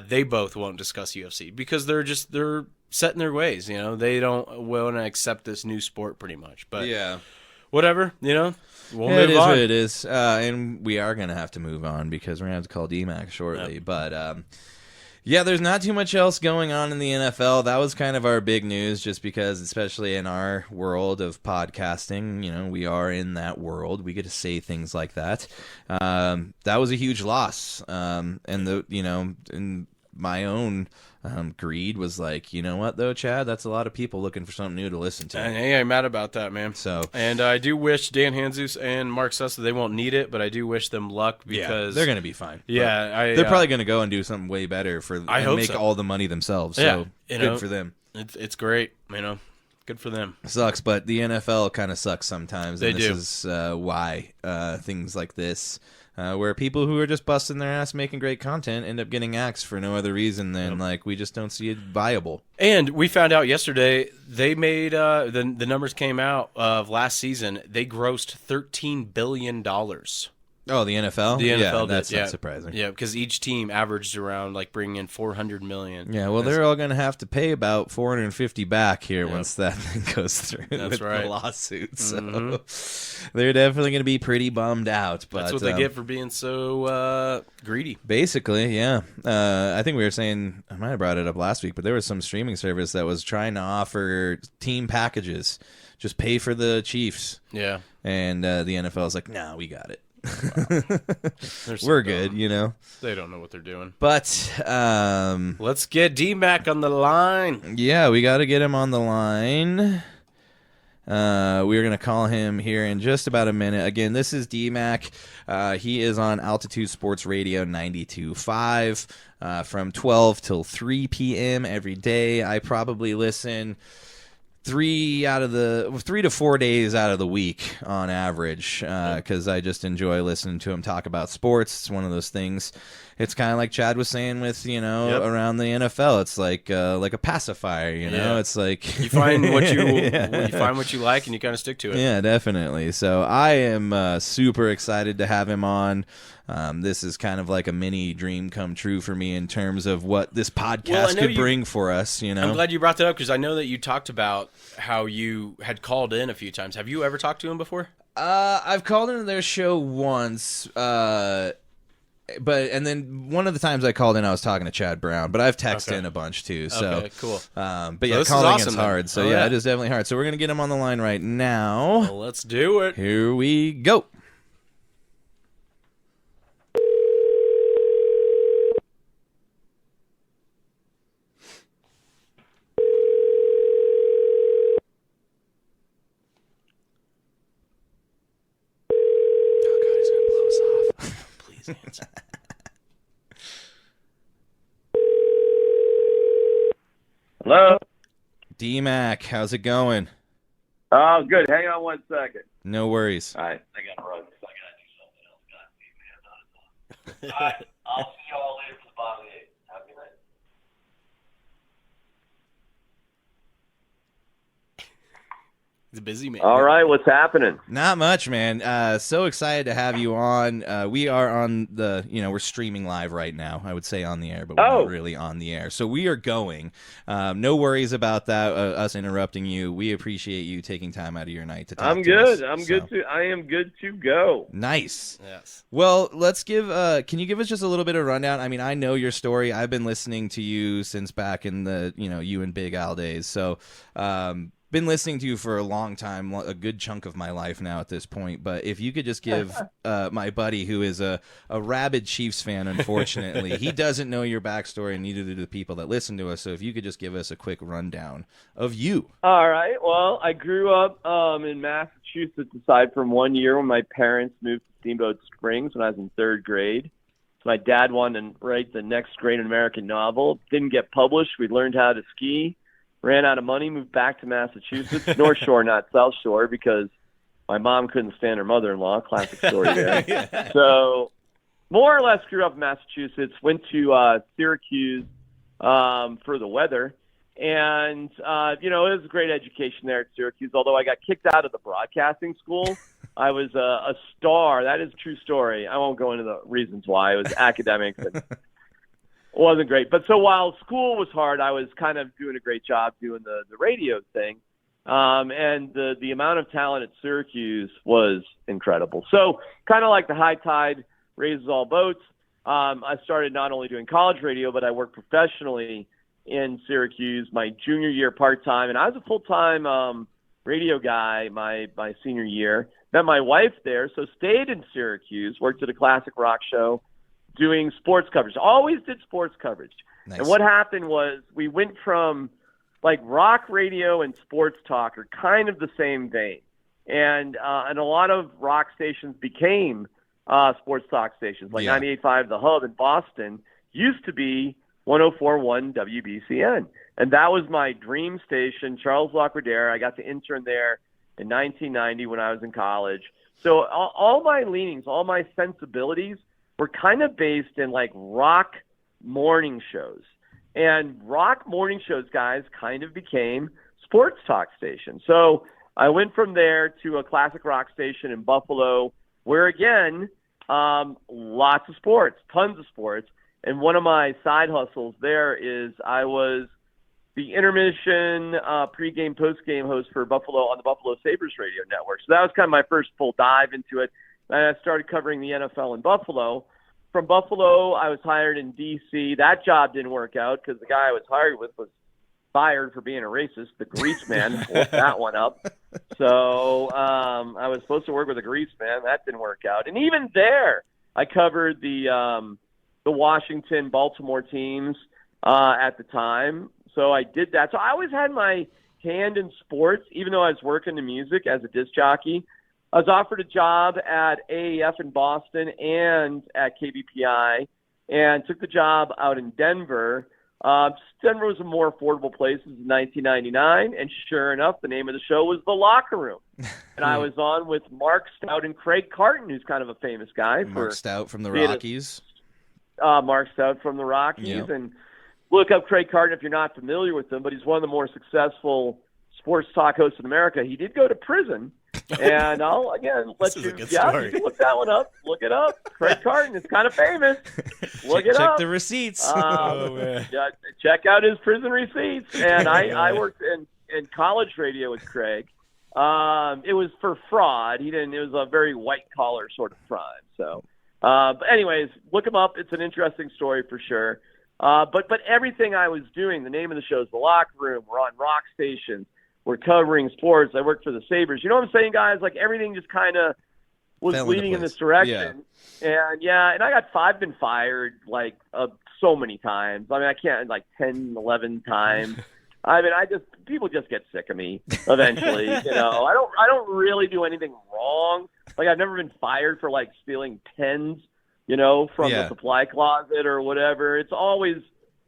they both won't discuss UFC because they're set in their ways. They don't want to accept this new sport pretty much. But whatever, we'll move it is on. What it is, and we are going to have to move on because we're going to have to call DMAC shortly. Yep. But there's not too much else going on in the NFL. That was kind of our big news just because, especially in our world of podcasting, we are in that world. We get to say things like that. That was a huge loss. And in my own greed was like, you know what, though, Chad? That's a lot of people looking for something new to listen to. And hey, I'm mad about that, man. And I do wish Dan Hanzus and Mark Sessler, they won't need it, but I do wish them luck because they're going to be fine. Yeah, they're probably going to go and do something way better and make all the money themselves. So good for them. It's great, Good for them. Sucks, but the NFL kind of sucks sometimes. They do. This is why things like this, where people who are just busting their ass making great content end up getting axed for no other reason than we just don't see it viable. And we found out yesterday they made the numbers came out of last season. They grossed $13 billion. Oh, the NFL? The NFL that's not surprising. Yeah, because each team averaged around bringing in $400 million. Yeah, well, they're all going to have to pay about $450 back here once that thing goes through. That's with the lawsuit. So they're definitely going to be pretty bummed out. But that's what they get for being so greedy. Basically, yeah. I think we were saying, I might have brought it up last week, but there was some streaming service that was trying to offer team packages. Just pay for the Chiefs. Yeah. And the NFL is like, no, we got it. We're good, you know. They don't know what they're doing. But let's get D-Mac on the line. Yeah, we got to get him on the line. We're going to call him here in just about a minute. Again, this is D-Mac. He is on Altitude Sports Radio 92.5 from 12 till 3 p.m. every day. I probably listen 3 to 4 days out of the week on average, because I just enjoy listening to him talk about sports. It's one of those things. It's kind of like Chad was saying with, around the NFL. It's like a pacifier, you know. Yeah. It's like you find what you find what you like, and you kind of stick to it. Yeah, definitely. So I am super excited to have him on. This is kind of like a mini dream come true for me in terms of what this podcast could bring for us. You know, I'm glad you brought that up because I know that you talked about how you had called in a few times. Have you ever talked to him before? I've called into their show once. And then one of the times I called in, I was talking to Chad Brown, but I've texted in a bunch too. So, okay, cool. But yeah, calling is hard. So yeah, it is definitely hard. So we're gonna get him on the line right now. Well, let's do it. Here we go. Hello? D-Mac, how's it going? Oh, good. Hang on one second. No worries. All right. I got to run because I got to do something else. God, man. All right. I'll see you all later for the bottom of the 8th. Have a good night. He's a busy man. All right. What's happening? Not much, man. So excited to have you on. We are on the, we're streaming live right now. I would say on the air, but we're not really on the air. So we are going. No worries about that, us interrupting you. We appreciate you taking time out of your night to talk I'm to good. us. I am good to go. Nice. Yes. Well, let's give, can you give us just a little bit of rundown? I mean, I know your story. I've been listening to you since back in the, you and Big Al days. So, been listening to you for a long time, a good chunk of my life now at this point. But if you could just give my buddy, who is a rabid Chiefs fan, unfortunately, he doesn't know your backstory, and neither do the people that listen to us. So if you could just give us a quick rundown of you. All right. Well, I grew up in Massachusetts, aside from 1 year when my parents moved to Steamboat Springs when I was in 3rd grade. So my dad wanted to write the next great American novel. Didn't get published. We learned how to ski. Ran out of money, moved back to Massachusetts, North Shore, not South Shore, because my mom couldn't stand her mother-in-law. Classic story there. Yeah. So more or less grew up in Massachusetts, went to Syracuse for the weather. And, it was a great education there at Syracuse, although I got kicked out of the broadcasting school. I was a star. That is a true story. I won't go into the reasons why. It was academics and wasn't great. But so while school was hard, I was kind of doing a great job doing the radio thing. And the amount of talent at Syracuse was incredible. So kind of like the high tide raises all boats. I started not only doing college radio, but I worked professionally in Syracuse my junior year part-time. And I was a full-time radio guy my senior year. Met my wife there, so stayed in Syracuse, worked at a classic rock show, doing sports coverage. Always did sports coverage. Nice. And what happened was we went from like rock radio and sports talk are kind of the same vein. And a lot of rock stations became sports talk stations. Like 98.5 The Hub in Boston used to be 104.1 WBCN. And that was my dream station, Charles Lacordaire. I got to intern there in 1990 when I was in college. So all my leanings, all my sensibilities were kind of based in like rock morning shows. And rock morning shows, guys, kind of became sports talk stations. So I went from there to a classic rock station in Buffalo, where again, lots of sports, tons of sports. And one of my side hustles there is I was the intermission pregame, postgame host for Buffalo on the Buffalo Sabres radio network. So that was kind of my first full dive into it. And I started covering the NFL in Buffalo. From Buffalo, I was hired in D.C. That job didn't work out because the guy I was hired with was fired for being a racist. The grease man, looked that one up. So I was supposed to work with a grease man. That didn't work out. And even there, I covered the Washington, Baltimore teams at the time. So I did that. So I always had my hand in sports, even though I was working in music as a disc jockey. I was offered a job at AAF in Boston and at KBPI, and took the job out in Denver. Denver was a more affordable place in 1999, and sure enough, the name of the show was The Locker Room. And I was on with Mark Stout and Craig Carton, who's kind of a famous guy. Mark Stout from the Rockies. Mark Stout from the Rockies. Yep. And look up Craig Carton if you're not familiar with him, but he's one of the more successful sports talk hosts in America. He did go to prison. And I'll, again, let you, you can look that one up. Look it up. Craig Carton is kind of famous. Look it up. Check the receipts. Check out his prison receipts. And I worked in college radio with Craig. It was for fraud. It was a very white-collar sort of crime. So, but anyways, look him up. It's an interesting story for sure. But everything I was doing, the name of the show is The Locker Room. We're on rock stations. We're covering sports. I worked for the Sabres. You know what I'm saying, guys? Like, everything just kind of was leading in this direction. Yeah. And I've been fired, like, so many times. I mean, I can't, like, 10, 11 times. I mean, people just get sick of me eventually. You know, I don't really do anything wrong. Like, I've never been fired for, like, stealing pens, you know, from the supply closet or whatever. It's always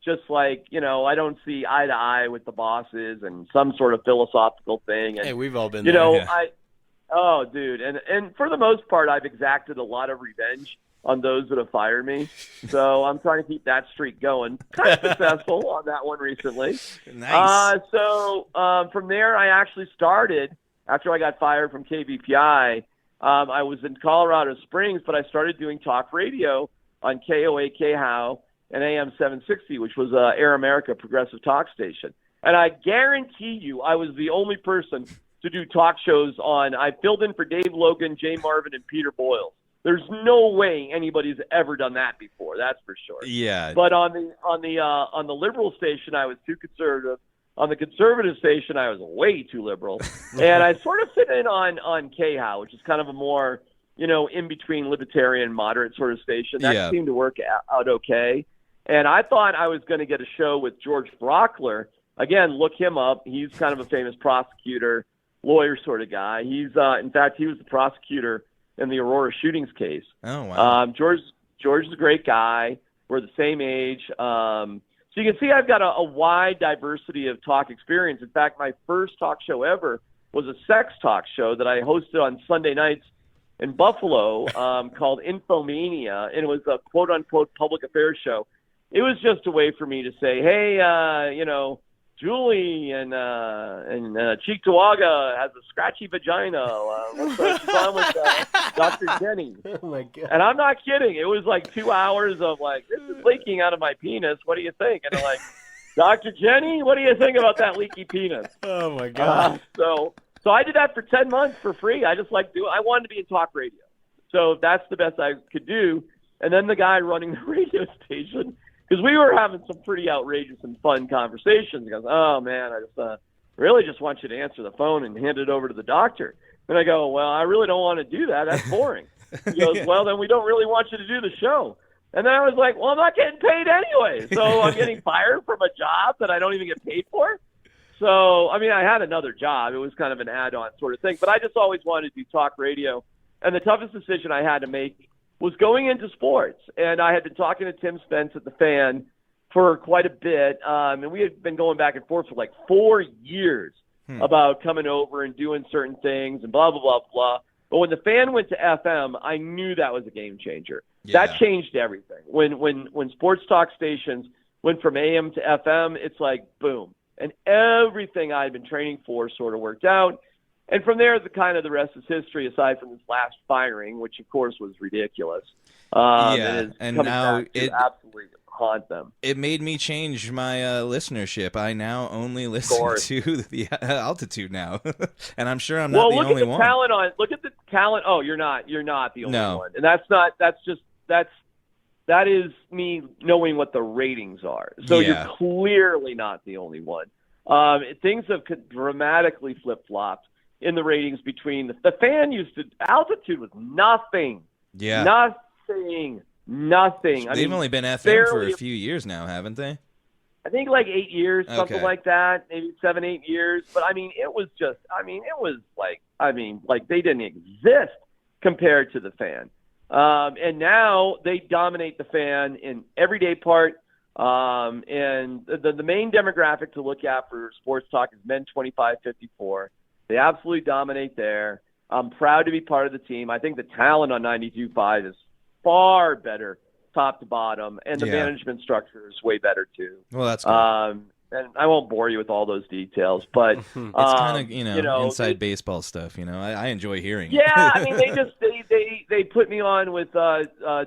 just like, you know, I don't see eye to eye with the bosses and some sort of philosophical thing. And, hey, we've all been there. You know, yeah. Dude. And for the most part, I've exacted a lot of revenge on those that have fired me. So I'm trying to keep that streak going. Kind of successful on that one recently. Nice. So from there, I actually started, after I got fired from KBPI, I was in Colorado Springs, but I started doing talk radio on KOA, KHOW, and AM 760, which was Air America progressive talk station. And I guarantee you I was the only person to do talk shows I filled in for Dave Logan, Jay Marvin, and Peter Boyle. There's no way anybody's ever done that before, that's for sure. Yeah. But on the liberal station, I was too conservative. On the conservative station, I was way too liberal. And I sort of fit in on KHOW, which is kind of a more, you know, in-between libertarian, moderate sort of station. That seemed to work out okay. And I thought I was going to get a show with George Brockler. Again, look him up. He's kind of a famous prosecutor, lawyer sort of guy. He's, in fact, he was the prosecutor in the Aurora shootings case. Oh, wow. George is a great guy. We're the same age. So you can see I've got a wide diversity of talk experience. In fact, my first talk show ever was a sex talk show that I hosted on Sunday nights in Buffalo called Infomania, and it was a quote-unquote public affairs show. It was just a way for me to say, hey, you know, Julie and Cheektowaga has a scratchy vagina. What's on with Dr. Jenny? Oh, my God. And I'm not kidding. It was like 2 hours of like, this is leaking out of my penis. What do you think? And I'm like, Dr. Jenny, what do you think about that leaky penis? Oh, my God. So I did that for 10 months for free. I just I wanted to be in talk radio. So that's the best I could do. And then the guy running the radio station, because we were having some pretty outrageous and fun conversations. He goes, oh, man, I just really just want you to answer the phone and hand it over to the doctor. And I go, well, I really don't want to do that. That's boring. He goes, well, then we don't really want you to do the show. And then I was like, well, I'm not getting paid anyway. So I'm getting fired from a job that I don't even get paid for. So, I mean, I had another job. It was kind of an add-on sort of thing. But I just always wanted to do talk radio. And the toughest decision I had to make was going into sports. And I had been talking to Tim Spence at the Fan for quite a bit. And we had been going back and forth for like 4 years about coming over and doing certain things and blah, blah, blah, blah. But when the Fan went to FM, I knew that was a game changer. Yeah. That changed everything. When sports talk stations went from AM to FM, it's like, boom. And everything I'd been training for sort of worked out. And from there, the rest is history, aside from this last firing, which, of course, was ridiculous. And now it absolutely haunt them. It made me change my listenership. I now only listen to the altitude now, and I'm sure I'm not the only one. Look at the talent. Oh, you're not the only one, and that is me knowing what the ratings are. So you're clearly not the only one. things have dramatically flip-flopped in the ratings between the fan used to altitude was nothing. Yeah. Nothing. They've only been FM for a few years now, haven't they? I think like 8 years, something Okay. like that, maybe 7, 8 years. But it was like they didn't exist compared to the fan. And now they dominate the fan in everyday part. And the main demographic to look at for sports talk is men 25-54. They absolutely dominate there. I'm proud to be part of the team. I think the talent on 92.5 is far better top to bottom, and the management structure is way better too. Well, that's good. And I won't bore you with all those details, but It's kind of inside baseball stuff. I enjoy hearing it. Yeah, they put me on with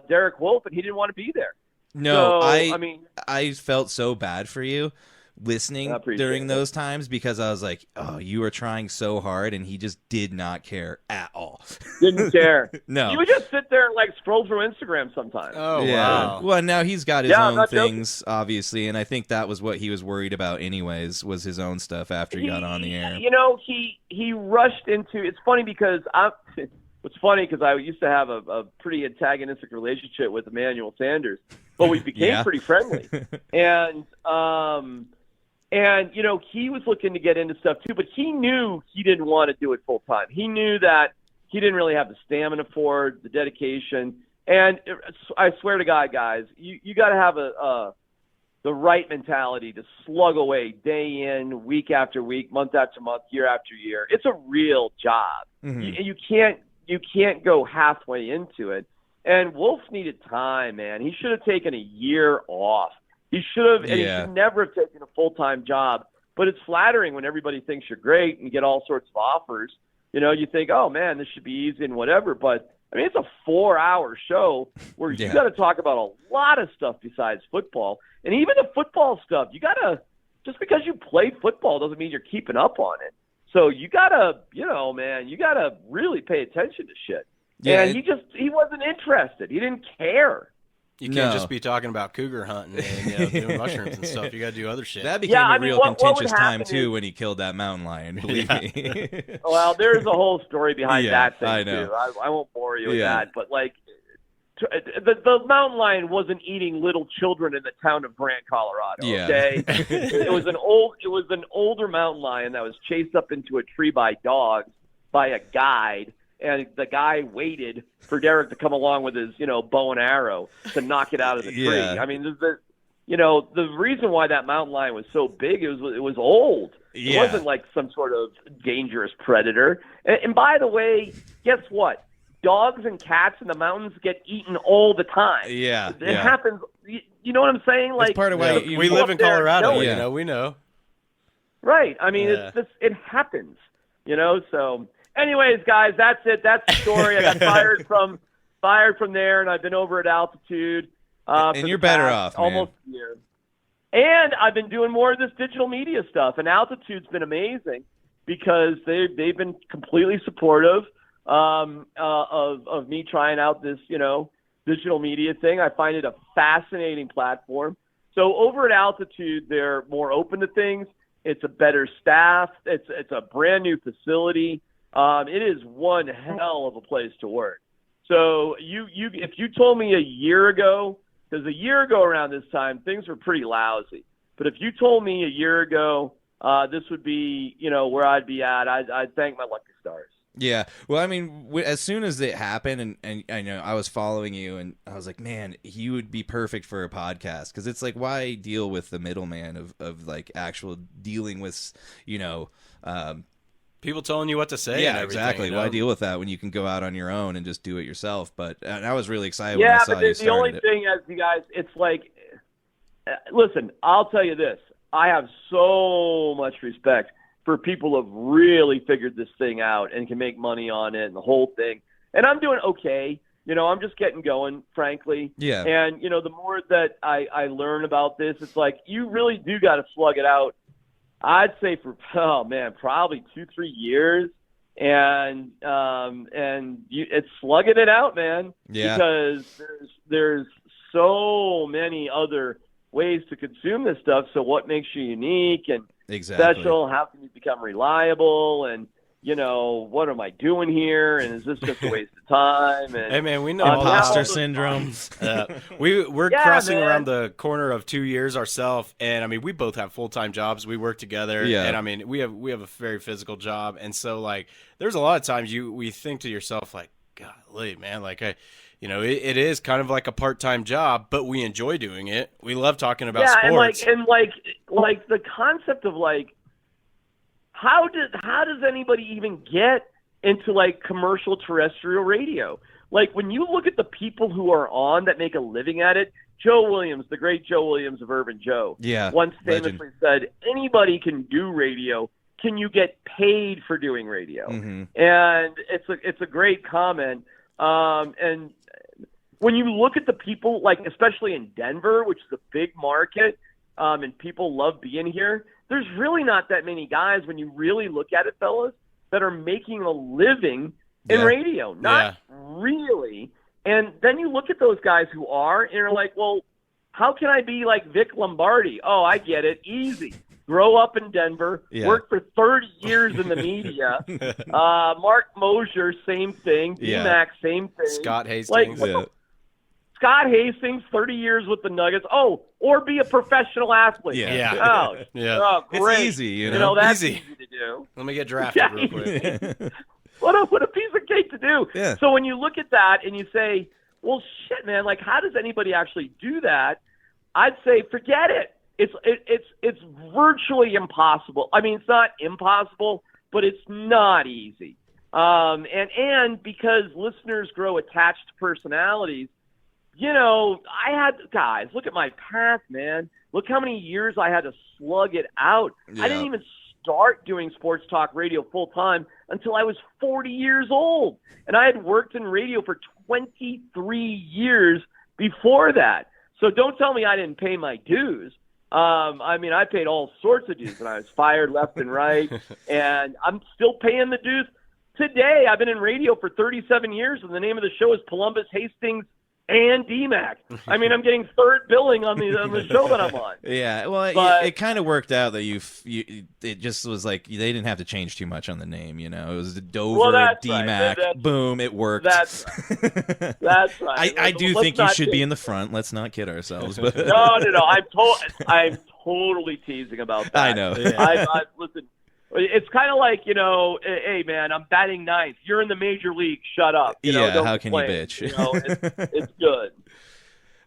Derek Wolf, and he didn't want to be there. No, So, I felt so bad for you listening during those times because I was like, oh, you were trying so hard, and he just did not care at all. Didn't care. No. He would just sit there and scroll through Instagram sometimes. Oh, yeah. wow. Well, now he's got his own things, obviously, and I think that was what he was worried about anyways, was his own stuff after he got on the air. He rushed into – it's funny because what's funny because I used to have a pretty antagonistic relationship with Emmanuel Sanders, but we became pretty friendly. And he was looking to get into stuff too, but he knew he didn't want to do it full time. He knew that he didn't really have the stamina for it, the dedication. And I swear to God, guys, you got to have the right mentality to slug away day in, week after week, month after month, year after year. It's a real job. Mm-hmm. You can't go halfway into it. And Wolf needed time, man. He should have taken a year off. He should have, and he should never have taken a full-time job. But it's flattering when everybody thinks you're great and you get all sorts of offers. You think, oh, man, this should be easy and whatever. But, it's a 4-hour show where you got to talk about a lot of stuff besides football. And even the football stuff, you got to – just because you play football doesn't mean you're keeping up on it. So you got to, you got to really pay attention to shit. Yeah, and he wasn't interested. He didn't care. You can't just be talking about cougar hunting and doing mushrooms and stuff. You got to do other shit. That became a real contentious time too when he killed that mountain lion. Believe me. Well, there's a whole story behind that thing I know. too. I won't bore you with that, but the mountain lion wasn't eating little children in the town of Grant, Colorado. Yeah. Okay, it was an older mountain lion that was chased up into a tree by dogs by a guide. And the guy waited for Derek to come along with his, bow and arrow to knock it out of the tree. The reason why that mountain lion was so big, it was old. It wasn't like some sort of dangerous predator. And by the way, guess what? Dogs and cats in the mountains get eaten all the time. Yeah, it happens. You know what I'm saying? That's part of why we live in Colorado. We know. Right. It happens. So. Anyways, guys, that's it. That's the story. I got fired from there, and I've been over at Altitude. And you're better off, man. Almost a year. And I've been doing more of this digital media stuff, and Altitude's been amazing because they've been completely supportive of me trying out this digital media thing. I find it a fascinating platform. So over at Altitude, they're more open to things. It's a better staff. It's a brand new facility. It is one hell of a place to work. So if you told me a year ago, because a year ago around this time, things were pretty lousy. But if you told me a year ago this would be, where I'd be at, I'd thank my lucky stars. Yeah. Well, as soon as it happened, and I know I was following you, and I was like, man, he would be perfect for a podcast. Because it's like, why deal with the middleman of actual dealing with, people telling you what to say. Yeah, and exactly. Why deal with that when you can go out on your own and just do it yourself? But I was really excited when I saw you started the only thing is, you guys, it's like, listen, I'll tell you this. I have so much respect for people who have really figured this thing out and can make money on it and the whole thing. And I'm doing okay. I'm just getting going, frankly. Yeah. And, the more that I learn about this, it's like you really do got to slug it out. I'd say for probably 2-3 years, and it's slugging it out, man. Yeah. Because there's so many other ways to consume this stuff. So what makes you unique? And Exactly. special? How can you become reliable? And, what am I doing here? And is this just a waste of time? And, Hey, man, we know all Imposter that. syndrome. We're Yeah, crossing man. around the corner of 2 years ourselves, and I mean, we both have full-time jobs. We work together, Yeah. and I mean, we have a very physical job, and so like, there's a lot of times we think to yourself like, golly, man, like it is kind of like a part-time job, but we enjoy doing it. We love talking about sports. and the concept of like, how does anybody even get into like commercial terrestrial radio? Like when you look at the people who are on that make a living at it, Joe Williams, the great Joe Williams of Urban Joe, once famously said, anybody can do radio. Can you get paid for doing radio? Mm-hmm. And it's a great comment. And when you look at the people, like especially in Denver, which is a big market, and people love being here, there's really not that many guys, when you really look at it, fellas, that are making a living in radio. Not really. And then you look at those guys who are, and you're like, well, how can I be like Vic Lombardi? Oh, I get it. Easy. Grow up in Denver, work for 30 years in the media. Mark Mosier, same thing. D-Mac, same thing. Scott Hastings. Scott Hastings, 30 years with the Nuggets. Oh, or be a professional athlete. Oh, great. It's easy, that's easy to do. Let me get drafted real quick. What a piece of cake to do. Yeah. So when you look at that and you say, well, shit, man, like how does anybody actually do that? I'd say forget it. It's virtually impossible. I mean, it's not impossible, but it's not easy. And because listeners grow attached to personalities, I had guys, look at my path, man. Look how many years I had to slug it out. Yeah. I didn't even start doing sports talk radio full time until I was 40 years old. And I had worked in radio for 23 years before that. So don't tell me I didn't pay my dues. I mean, I paid all sorts of dues, and I was fired left and right, and I'm still paying the dues today. I've been in radio for 37 years, and the name of the show is Columbus, Hastings, and D-Mac. I mean, I'm getting third billing on the show that I'm on. Yeah, well, it kind of worked out that it just was like they didn't have to change too much on the name, It was the Dover, D-Mac, boom, it worked. That's right. That's right. I do think you should be in the front. Let's not kid ourselves. But No. I'm totally teasing about that. I know. Listen, it's kind of like, hey, man, I'm batting ninth. You're in the major league. Shut up. How can complain. you bitch? It's good.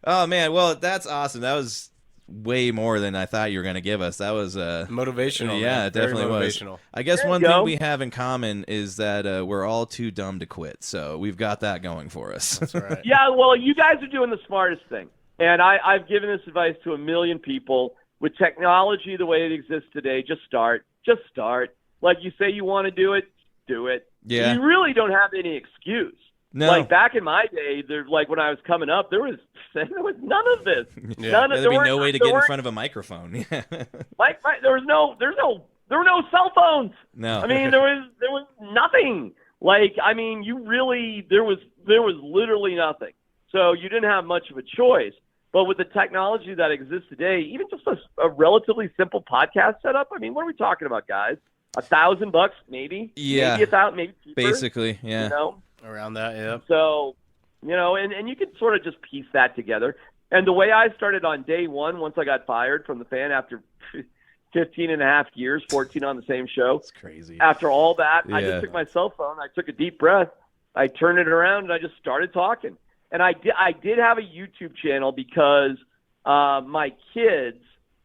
Oh, man. Well, that's awesome. That was way more than I thought you were going to give us. That was motivational. Yeah, man. it definitely Very was. motivational. I guess There one you thing go. we have in common is that we're all too dumb to quit. So we've got that going for us. That's right. Yeah, well, you guys are doing the smartest thing. And I've given this advice to 1 million people. With technology the way it exists today, just start. Just start. Like you say you want to do it, do it. Yeah. You really don't have any excuse. No. Like back in my day, like when I was coming up, there was none of this. Yeah. There's There'd be no way to get in front of a microphone. Yeah. There were no cell phones. No. I mean, there was nothing. Like, I mean, there was literally nothing. So you didn't have much of a choice. But with the technology that exists today, even just a relatively simple podcast setup, I mean, what are we talking about, guys? $1,000 maybe? Yeah. Maybe $1,000, maybe cheaper. Basically, yeah. Around that, yeah. So, and you can sort of just piece that together. And the way I started on day one, once I got fired from the fan after 15 and a half years, 14 on the same show. It's crazy. After all that, I Yeah. just took my cell phone, I took a deep breath, I turned it around, and I just started talking. And I did have a YouTube channel because my kids,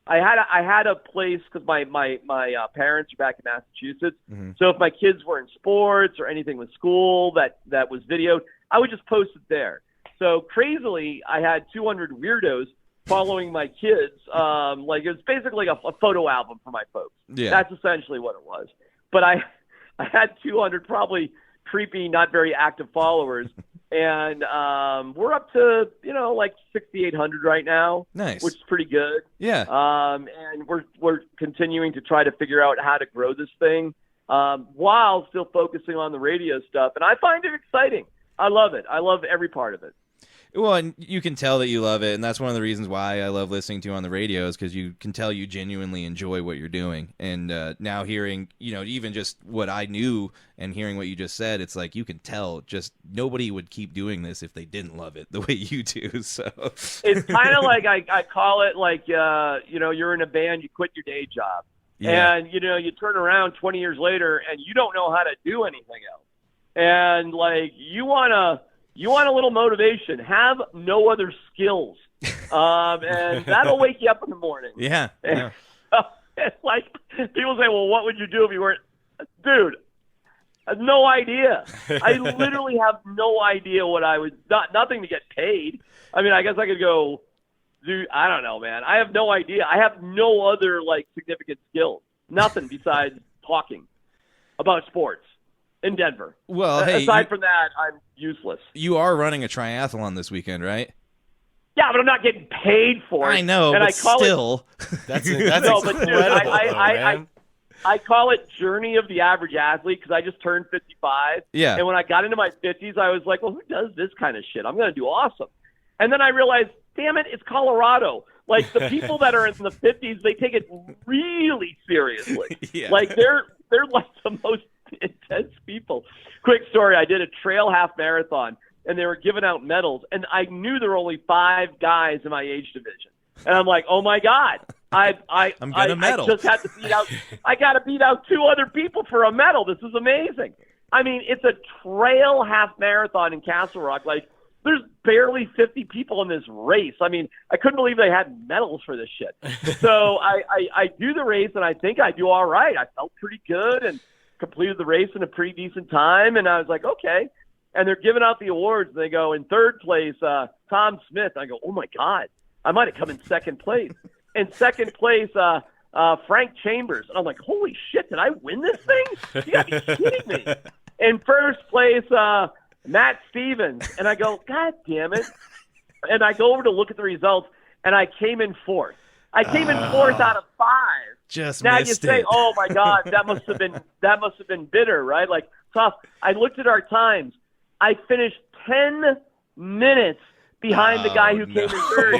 I had a place because my parents are back in Massachusetts. Mm-hmm. So if my kids were in sports or anything with school that was videoed, I would just post it there. So crazily, I had 200 weirdos following my kids. Like it was basically a photo album for my folks. Yeah. That's essentially what it was. But I had 200 probably creepy, not very active followers. And we're up to, like 6,800 right now. Nice. Which is pretty good. Yeah. And we're continuing to try to figure out how to grow this thing while still focusing on the radio stuff. And I find it exciting. I love it. I love every part of it. Well, and you can tell that you love it, and that's one of the reasons why I love listening to you on the radio is because you can tell you genuinely enjoy what you're doing. And now hearing, even just what I knew and hearing what you just said, it's like you can tell just nobody would keep doing this if they didn't love it the way you do. So it's kind of like I call it like you're in a band, you quit your day job, and you turn around 20 years later and you don't know how to do anything else, and like you want a little motivation. Have no other skills, and that'll wake you up in the morning. Yeah. It's like people say, "Well, what would you do if you weren't?" Dude, I have no idea. I literally have no idea what I would. Nothing to get paid. I mean, I guess I could go. Dude, I don't know, man. I have no idea. I have no other significant skills. Nothing besides talking about sports in Denver. Well, hey, aside from that, I'm useless. You are running a triathlon this weekend, right? Yeah, but I'm not getting paid for it. I know, and but I call still. That's no, but dude, man. I call it Journey of the Average Athlete because I just turned 55. Yeah. And when I got into my 50s, I was like, well, who does this kind of shit? I'm going to do awesome. And then I realized, damn it, it's Colorado. Like, the people that are in the 50s, they take it really seriously. Yeah. Like, they're like the most intense people. Quick story, I did a trail half marathon, and they were giving out medals, and I knew there were only 5 guys in my age division. And I'm like, oh, my God. I'm gonna medal. I just had to beat out. I got to beat out 2 other people for a medal. This is amazing. I mean, it's a trail half marathon in Castle Rock. Like, there's barely 50 people in this race. I mean, I couldn't believe they had medals for this shit. So I do the race, and I think I do all right. I felt pretty good and completed the race in a pretty decent time. And I was like, okay. And they're giving out the awards. And they go, in third place, Tom Smith. I go, oh, my God. I might have come in second place. In second place, Frank Chambers. And I'm like, holy shit, did I win this thing? You got to be kidding me. In first place, Matt Stevens. And I go, God damn it. And I go over to look at the results, and I came in fourth. I came in fourth out of 5. Just now missed you say, it. oh, my God, that must have been bitter, right? Like, tough. I looked at our times. I finished 10 minutes behind the guy who came in third.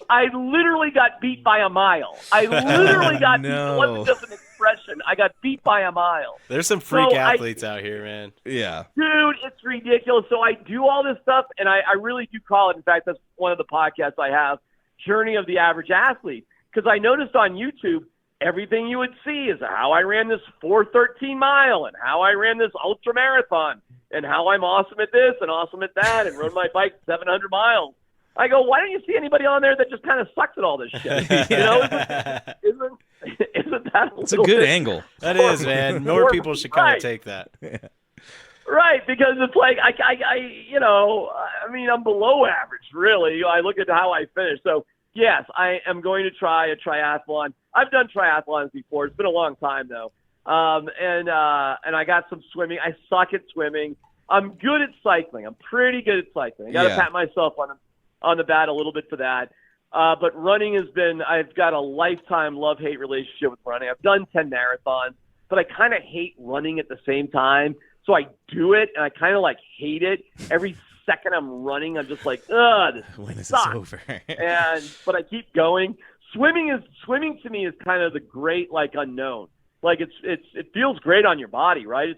I literally got beat by a mile. I literally got beat. It wasn't just an expression. I got beat by a mile. There's some freak athletes out here, man. Yeah. Dude, it's ridiculous. So I do all this stuff, and I really do call it, in fact, that's one of the podcasts I have, Journey of the Average Athlete. Because I noticed on YouTube, everything you would see is how I ran this 4:13 mile and how I ran this ultra marathon and how I'm awesome at this and awesome at that and rode my bike 700 miles. I go, why don't you see anybody on there that just kind of sucks at all this shit? You know, isn't that It's a good angle. That is, man. More people should kind of take that. Right, because it's like, I'm below average, really. I look at how I finished. So, yes, I am going to try a triathlon. I've done triathlons before. It's been a long time, though. And I got some swimming. I suck at swimming. I'm good at cycling. I'm pretty good at cycling. I got to pat myself on the back a little bit for that. But running I've got a lifetime love-hate relationship with running. I've done 10 marathons, but I kind of hate running at the same time. So I do it, and I kind of hate it. Every second I'm running, I'm just like, ugh, this sucks. Over? But I keep going. Swimming to me is kind of the great unknown. Like it feels great on your body, right?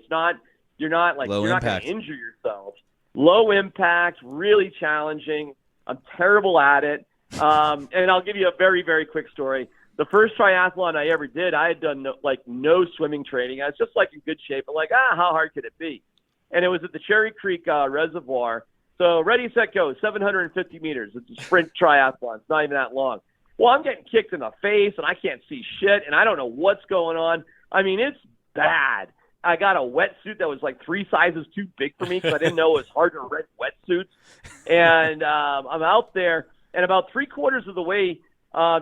You're not going to injure yourself. Low impact, really challenging. I'm terrible at it. And I'll give you a very, very quick story. The first triathlon I ever did, I had done no swimming training. I was just in good shape. I'm like, how hard could it be? And it was at the Cherry Creek Reservoir. So ready, set, go, 750 meters. It's a sprint triathlon. It's not even that long. Well, I'm getting kicked in the face, and I can't see shit, and I don't know what's going on. I mean, it's bad. I got a wetsuit that was 3 sizes too big for me because I didn't know it was hard to rent wetsuits. And I'm out there, and about 3/4 of the way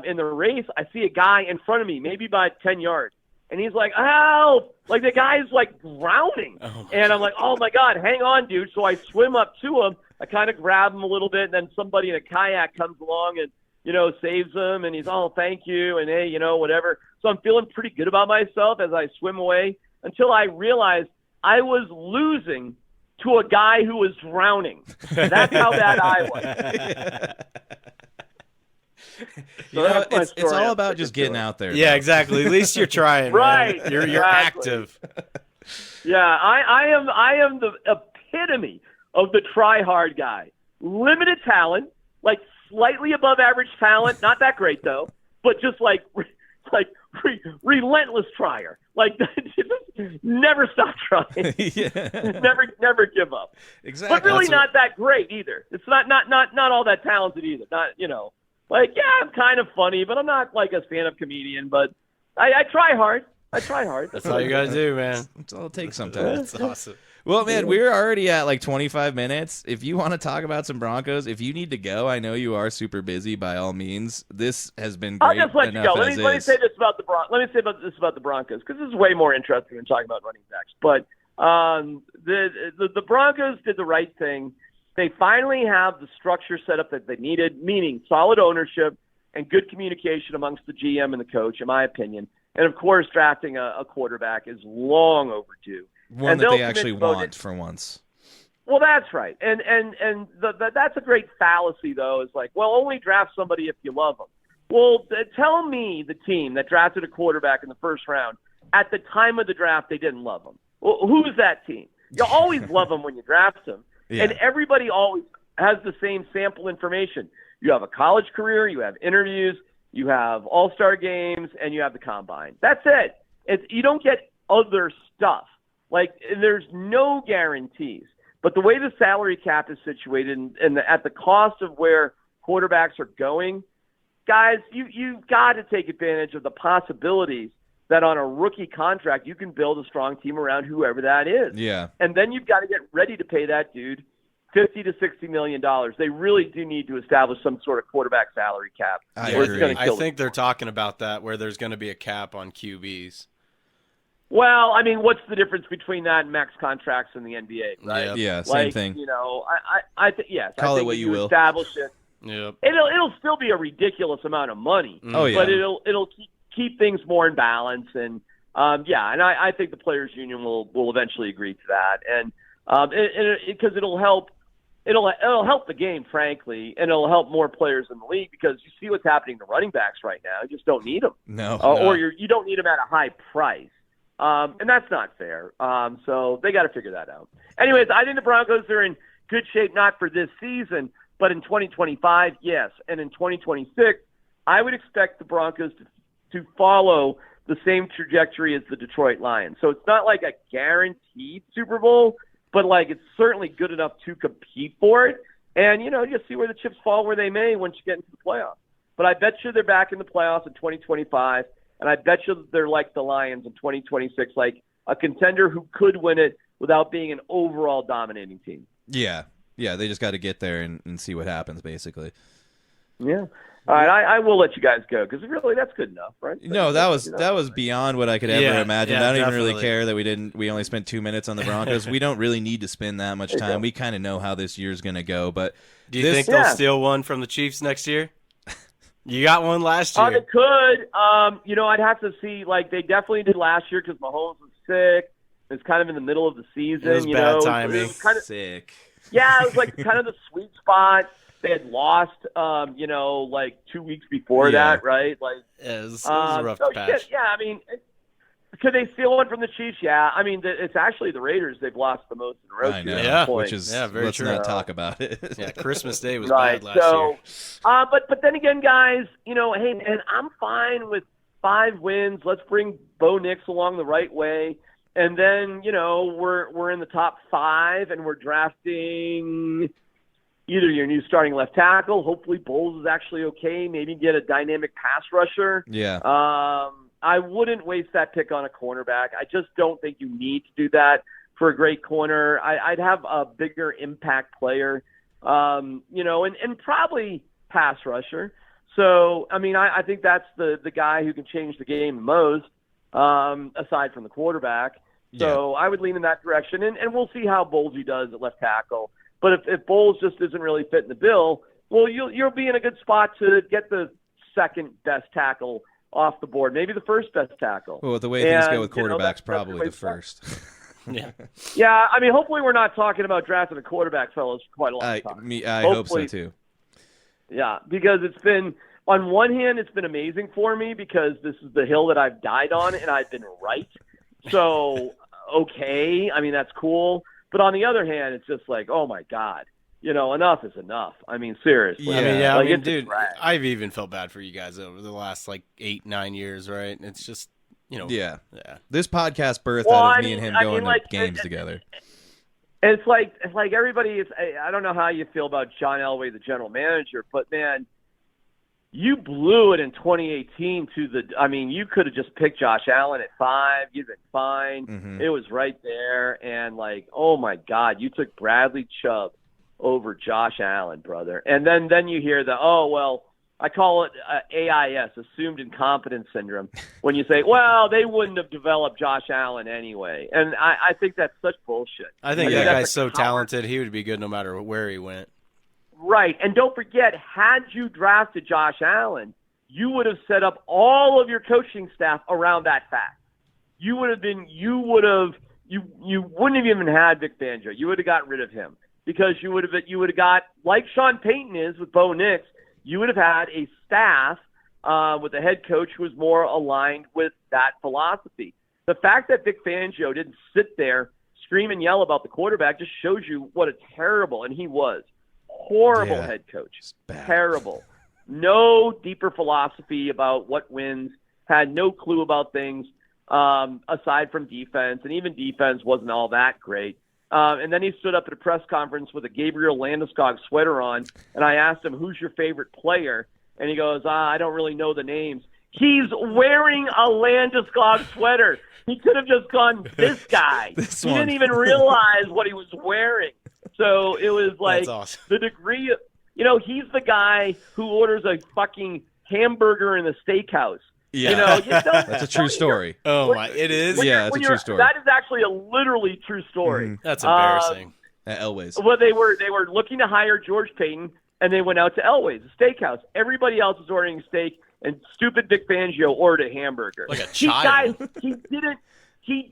in the race, I see a guy in front of me, maybe about 10 yards. And he's like, help! Like, the guy's, drowning. And I'm like, oh, my God, hang on, dude. So I swim up to him. I kind of grab him a little bit, and then somebody in a kayak comes along and, saves him. And he's, oh, thank you, and hey, whatever. So I'm feeling pretty good about myself as I swim away until I realized I was losing to a guy who was drowning. That's how bad I was. You know, it's all about just getting out there. Yeah, though. exactly. At least you're trying, Right. man. You're Exactly. active. Yeah, I am the epitome of the try-hard guy. Limited talent, like slightly above average talent, not that great though, but just like relentless trier. Like never stop trying. Yeah. Never give up. Exactly. But really That's not that great either. It's not all that talented either. Not, like, yeah, I'm kind of funny, but I'm not like a stand-up comedian, but I try hard. That's all you gotta do, man. That's all it takes sometimes. That's awesome. Well, man, we're already at like 25 minutes. If you want to talk about some Broncos, if you need to go, I know you are super busy. By all means, this has been great. I'll just let you go. Let me say this about the Broncos, because this is way more interesting than talking about running backs. But the Broncos did the right thing. They finally have the structure set up that they needed, meaning solid ownership and good communication amongst the GM and the coach, in my opinion. And of course, drafting a quarterback is long overdue. One that they actually want for once. Well, that's right. And that's a great fallacy, though. It's like, well, only draft somebody if you love them. Well, tell me the team that drafted a quarterback in the first round, at the time of the draft, they didn't love him. Well, who's that team? You always love them when you draft them. Yeah. And everybody always has the same sample information. You have a college career, you have interviews, you have all-star games, and you have the combine. That's it. You don't get other stuff. Like, there's no guarantees. But the way the salary cap is situated and at the cost of where quarterbacks are going, guys, you've got to take advantage of the possibilities that on a rookie contract you can build a strong team around whoever that is. Yeah. And then you've got to get ready to pay that dude $50 to $60 million. They really do need to establish some sort of quarterback salary cap. I agree. I think they're talking about that, where there's going to be a cap on QBs. Well, I mean, what's the difference between that and max contracts in the NBA, right? Yeah, same thing. I think yes. Call I it think what you will. Establish it. Yep. It'll still be a ridiculous amount of money. Oh yeah. But it'll keep things more in balance, and and I think the players' union will eventually agree to that, and because it'll help the game, frankly, and it'll help more players in the league, because you see what's happening to running backs right now. You just don't need them. No. Or you don't need them at a high price. And that's not fair. So they got to figure that out. Anyways, I think the Broncos are in good shape, not for this season, but in 2025, yes. And in 2026, I would expect the Broncos to follow the same trajectory as the Detroit Lions. So it's not like a guaranteed Super Bowl, but like it's certainly good enough to compete for it. And, you see where the chips fall where they may once you get into the playoffs. But I bet you they're back in the playoffs in 2025. And I bet you they're like the Lions in 2026, like a contender who could win it without being an overall dominating team. Yeah. Yeah, they just got to get there and see what happens, basically. Yeah. All right, I will let you guys go, because really that's good enough, right? No, that was beyond what I could ever imagine. Yeah, I don't definitely. even really care that we only spent 2 minutes on the Broncos. We don't really need to spend that much time. We kind of know how this year's going to go. But do you think they'll steal one from the Chiefs next year? You got one last year. They could. I'd have to see. Like, they definitely did last year because Mahomes was sick. It was kind of in the middle of the season. It was bad timing. It was kind of sick. Yeah, it was like kind of the sweet spot. They had lost, like 2 weeks before that, right? Like, it was a rough patch. Yeah, I mean, could they steal one from the Chiefs? Yeah, I mean, it's actually the Raiders they've lost the most in a row. I know, yeah, which is very let's true. not talk about it. Yeah, Christmas Day was right, bad last year. But then again, guys, hey, man, I'm fine with 5 wins. Let's bring Bo Nix along the right way. And then, we're in the top 5, and we're drafting either your new starting left tackle. Hopefully Bowles is actually okay. Maybe get a dynamic pass rusher. Yeah. I wouldn't waste that pick on a cornerback. I just don't think you need to do that for a great corner. I'd have a bigger impact player, and probably pass rusher. So, I mean, I think that's the guy who can change the game the most, aside from the quarterback. So I would lean in that direction, and we'll see how Bowlesy does at left tackle. But if Bowles just isn't really fitting the bill, well, you'll be in a good spot to get the second best tackle off the board, maybe the first best tackle. Well, with the way things go with quarterbacks, probably the first. Yeah, I mean, hopefully we're not talking about drafting a quarterback, fellas, for quite a long time. I hope so too. Yeah, because it's been, on one hand, it's been amazing for me because this is the hill that I've died on and I've been right. So, okay, I mean, that's cool. But on the other hand, it's just like, oh my God, enough is enough. I mean, seriously. Yeah. Dude, I've even felt bad for you guys over the last 8-9 years, right? It's just, Yeah. This podcast birthed out of me and him going to games together. It's like everybody is. I don't know how you feel about John Elway, the general manager, but man, you blew it in 2018 you could have just picked Josh Allen at 5. You'd been fine. Mm-hmm. It was right there. And oh my God, you took Bradley Chubb over Josh Allen, brother. And then you hear I call it AIS, assumed incompetence syndrome, when you say, well, they wouldn't have developed Josh Allen anyway. And I think that's such bullshit. I think that guy's so talented, he would be good no matter where he went. Right. And don't forget, had you drafted Josh Allen, you would have set up all of your coaching staff around that fact. You wouldn't have even had Vic Fangio. You would have gotten rid of him because you would have got, like Sean Payton is with Bo Nix, you would have had a staff with a head coach who was more aligned with that philosophy. The fact that Vic Fangio didn't sit there, scream and yell about the quarterback just shows you what a terrible, and he was, horrible head coach. Terrible. No deeper philosophy about what wins, had no clue about things aside from defense, and even defense wasn't all that great. And then he stood up at a press conference with a Gabriel Landeskog sweater on, and I asked him, who's your favorite player? And he goes, I don't really know the names. He's wearing a Landeskog sweater. He could have just gone, this guy. He didn't even realize what he was wearing. So it was like awesome. The degree of, he's the guy who orders a fucking hamburger in a steakhouse. Yeah, that's a true story. Oh my, it is. Yeah, it's a true story. That is actually a literally true story. Mm-hmm. That's embarrassing. At Elway's. Well, they were looking to hire George Payton, and they went out to Elway's, a steakhouse. Everybody else was ordering steak, and stupid Vic Fangio ordered a hamburger. Like a child. He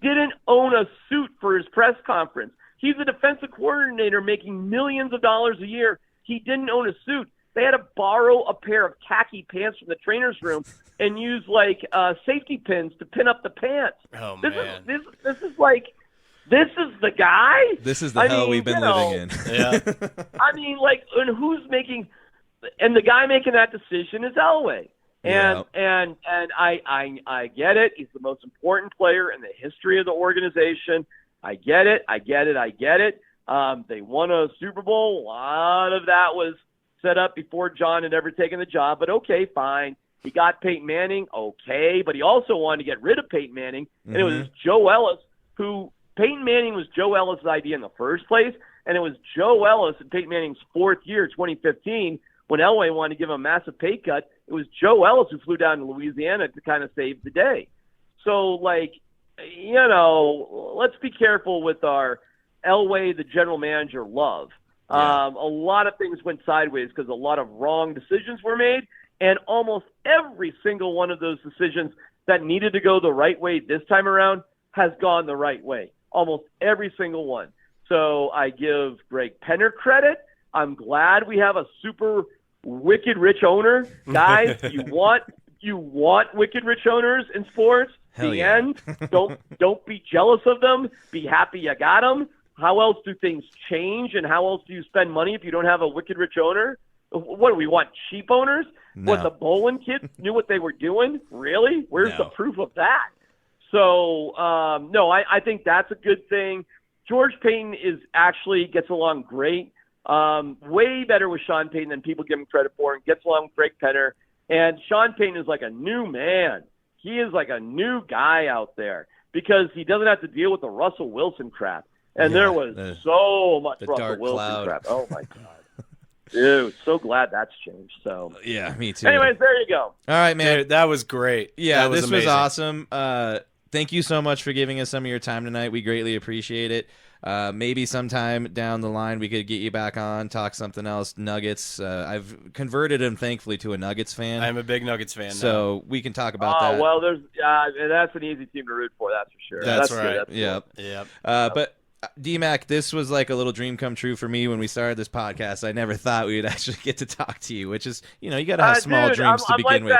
didn't own a suit for his press conference. He's a defensive coordinator making millions of dollars a year. He didn't own a suit. They had to borrow a pair of khaki pants from the trainer's room and use safety pins to pin up the pants. Oh man, this is the guy. This is the hell we've been living in. Yeah. I mean, and who's making? And the guy making that decision is Elway. And I get it. He's the most important player in the history of the organization. I get it. They won a Super Bowl. A lot of that was set up before John had ever taken the job. But okay, fine. He got Peyton Manning. Okay, but he also wanted to get rid of Peyton Manning, and it was Joe Ellis who. Peyton Manning was Joe Ellis' idea in the first place, and it was Joe Ellis in Peyton Manning's fourth year, 2015, when Elway wanted to give him a massive pay cut. It was Joe Ellis who flew down to Louisiana to kind of save the day. So, let's be careful with our Elway, the general manager, love. Yeah. A lot of things went sideways because a lot of wrong decisions were made, and almost every single one of those decisions that needed to go the right way this time around has gone the right way. Almost every single one. So I give Greg Penner credit. I'm glad we have a super wicked rich owner. Guys, you want wicked rich owners in sports. Hell the yeah. end. Don't be jealous of them. Be happy you got them. How else do things change, and how else do you spend money if you don't have a wicked rich owner? What do we want, cheap owners? No. What, the Bolin kids knew what they were doing? Really? Where's the proof of that? So, I think that's a good thing. George Payton gets along great, way better with Sean Payton than people give him credit for, and gets along with Greg Penner. And Sean Payton is like a new man. He is like a new guy out there because he doesn't have to deal with the Russell Wilson crap. And there was so much Russell Wilson crap. Oh, my God. Dude, so glad that's changed. So yeah, me too. Anyways, there you go. All right, man. Dude, that was great. Yeah, this amazing. was awesome. Thank you so much for giving us some of your time tonight. We greatly appreciate it. Maybe sometime down the line we could get you back on, talk something else. Nuggets. I've converted him, thankfully, to a Nuggets fan. I'm a big Nuggets fan. So we can talk about that. Well, that's an easy team to root for. That's for sure. That's good. right. That's Yep. cool. Yep. But D-Mac, this was like a little dream come true for me when we started this podcast. I never thought we would actually get to talk to you, which is, you got to have small dreams to begin with.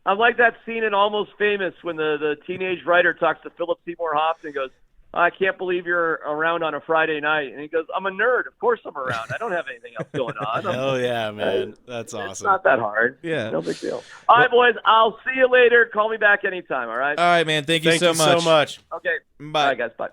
I'm like that scene in Almost Famous when the teenage writer talks to Philip Seymour Hoffman and goes, I can't believe you're around on a Friday night. And he goes, I'm a nerd. Of course I'm around. I don't have anything else going on. Hell yeah, man. That's awesome. It's not that hard. Yeah. No big deal. All right, boys. I'll see you later. Call me back anytime, all right? All right, man. Thank you so much. Okay. Bye. All right, guys. Bye.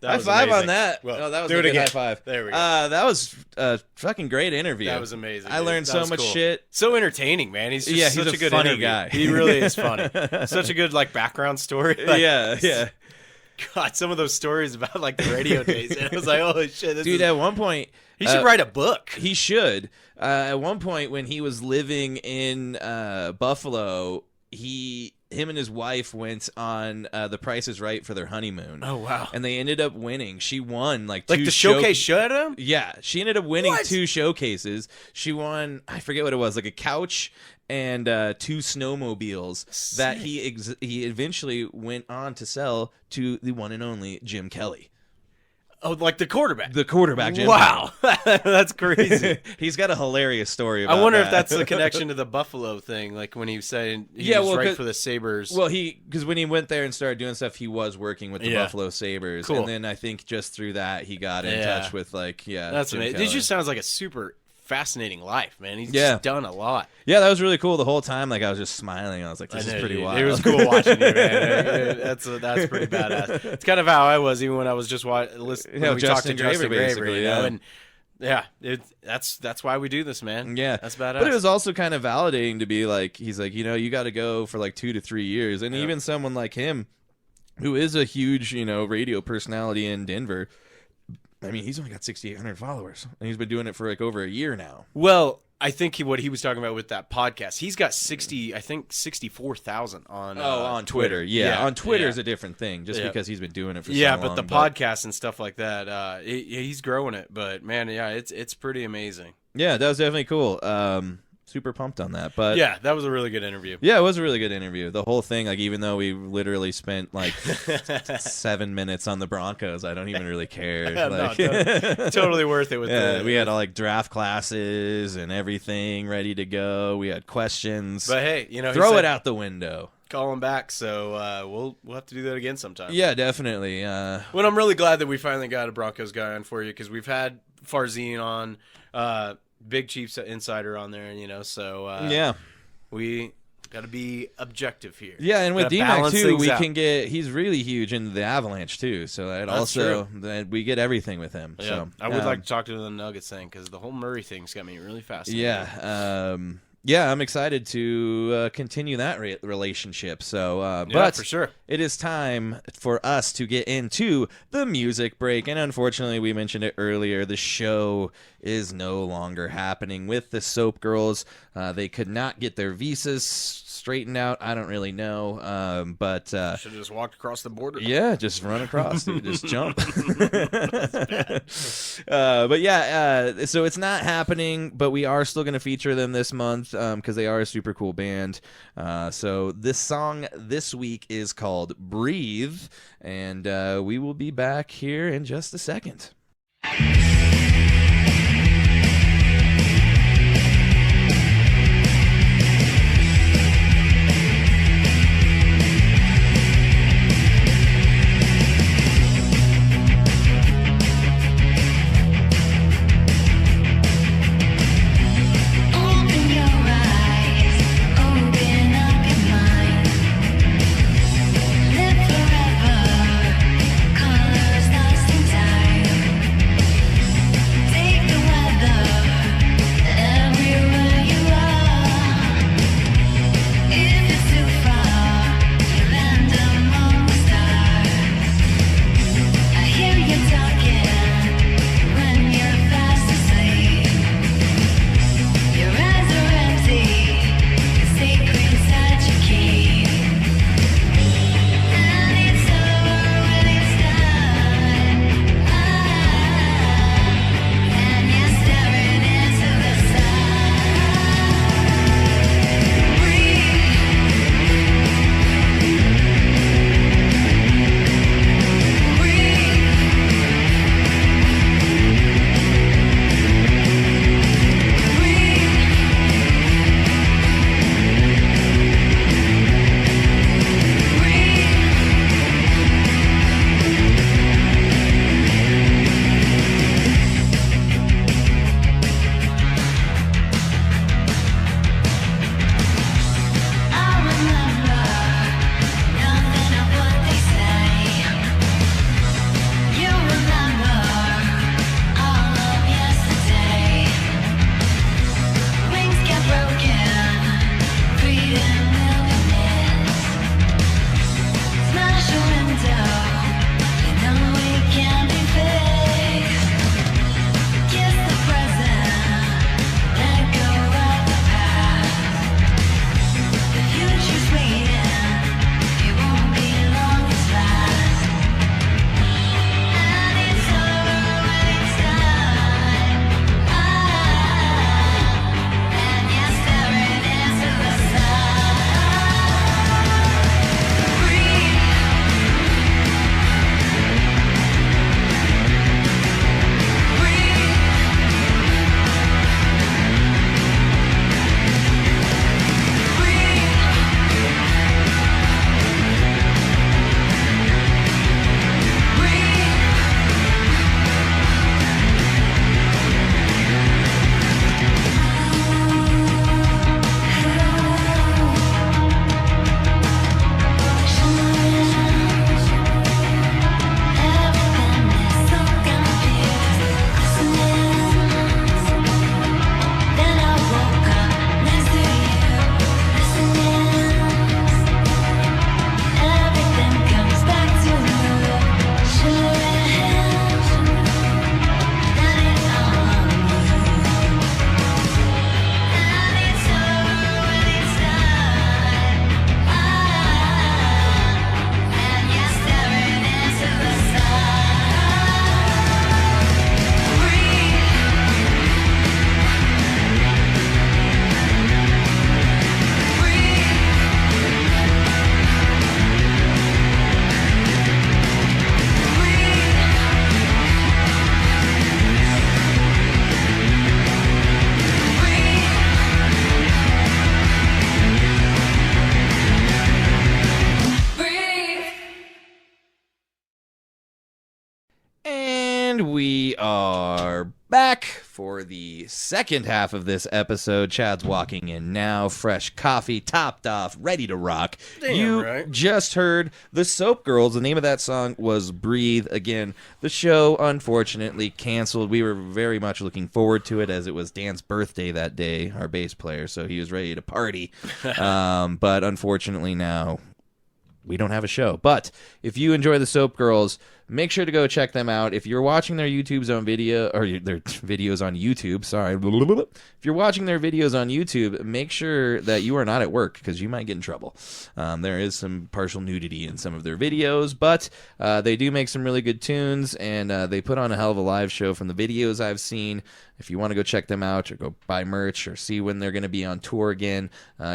High five amazing. on that. Well, that was do a it good again. high five. There we go. That was a fucking great interview. That was amazing. I dude. learned That so was much cool. shit. So entertaining, man. He's just such he's a good funny interview. guy. He really is funny. Such a good background story. Yeah. God, some of those stories about the radio days. And I was like, holy shit, Dude, at one point he should write a book. He should. At one point when he was living in Buffalo, him and his wife went on The Price is Right for their honeymoon. Oh wow! And they ended up winning. She won the showcase showed him. Yeah, she ended up winning 2 showcases. She won, I forget what it was, like a couch and 2 snowmobiles. Sick. That he eventually went on to sell to the one and only Jim Kelly. Oh, the quarterback. The quarterback, Jim. Wow, that's crazy. He's got a hilarious story about I wonder that. if that's the connection to the Buffalo thing, when he was saying he was right for the Sabres. Well, because when he went there and started doing stuff, he was working with the Buffalo Sabres. Cool. And then I think just through that, he got in touch with, that's Jim amazing. Kelly. It just sounds like a super fascinating life, man. He's just done a lot. Yeah, that was really cool. The whole time, I was just smiling. I was like, this is pretty wild. It was cool watching you, man. That's pretty badass. It's kind of how I was, even when I was just listening. We talked to Justin Graver, and that's why we do this, man. Yeah, that's badass. But it was also kind of validating to be he's like, you got to go for 2 to 3 years, and even someone like him, who is a huge, radio personality in Denver. I mean, he's only got 6,800 followers, and he's been doing it for over a year now. Well, I think what he was talking about with that podcast, he's got 64,000 on on Twitter. Yeah, on Twitter is a different thing, just because he's been doing it for so long. But the podcast and stuff like that, he's growing it. But man, it's pretty amazing. Yeah, that was definitely cool. Super pumped on that. But yeah, that was a really good interview. Yeah, it was a really good interview. The whole thing, even though we literally spent 7 minutes on the Broncos, I don't even really care. Totally worth it. We had all draft classes and everything ready to go. We had questions. But hey, throw it out the window. Call him back, so we'll have to do that again sometime. Yeah, definitely. Well, I'm really glad that we finally got a Broncos guy on for you, because we've had Farzine on. Big Chiefs insider on there, so we got to be objective here. Yeah, and with D-Mac too, we can get. He's really huge in the Avalanche too, so that we get everything with him. Yeah. So I would like to talk to the Nuggets thing, because the whole Murray thing's got me really fascinated. Yeah. Yeah, I'm excited to continue that relationship. So, but for sure, it is time for us to get into the music break. And unfortunately, we mentioned it earlier, the show is no longer happening with the Soap Girls. They could not get their visas straightened out. I don't really know, but should have just walked across the border. Yeah, just run across, dude. Just jump. But yeah, so it's not happening, but we are still going to feature them this month because they are a super cool band. So this song this week is called Breathe, and we will be back here in just a second. And we are back for the second half of this episode. Chad's walking in now, fresh coffee, topped off, ready to rock. You right. just heard the Soap Girls. The name of that song was Breathe. Again, the show unfortunately canceled. We were very much looking forward to it as it was Dan's birthday that day, our bass player, so he was ready to party. But unfortunately now we don't have a show. But if you enjoy the Soap Girls, make sure to go check them out. If you're watching their YouTube's own video, or their videos on YouTube, sorry. If you're watching their videos on YouTube, make sure that you are not at work because you might get in trouble. There is some partial nudity in some of their videos, but they do make some really good tunes, and they put on a hell of a live show from the videos I've seen. If you want to go check them out or go buy merch or see when they're going to be on tour again,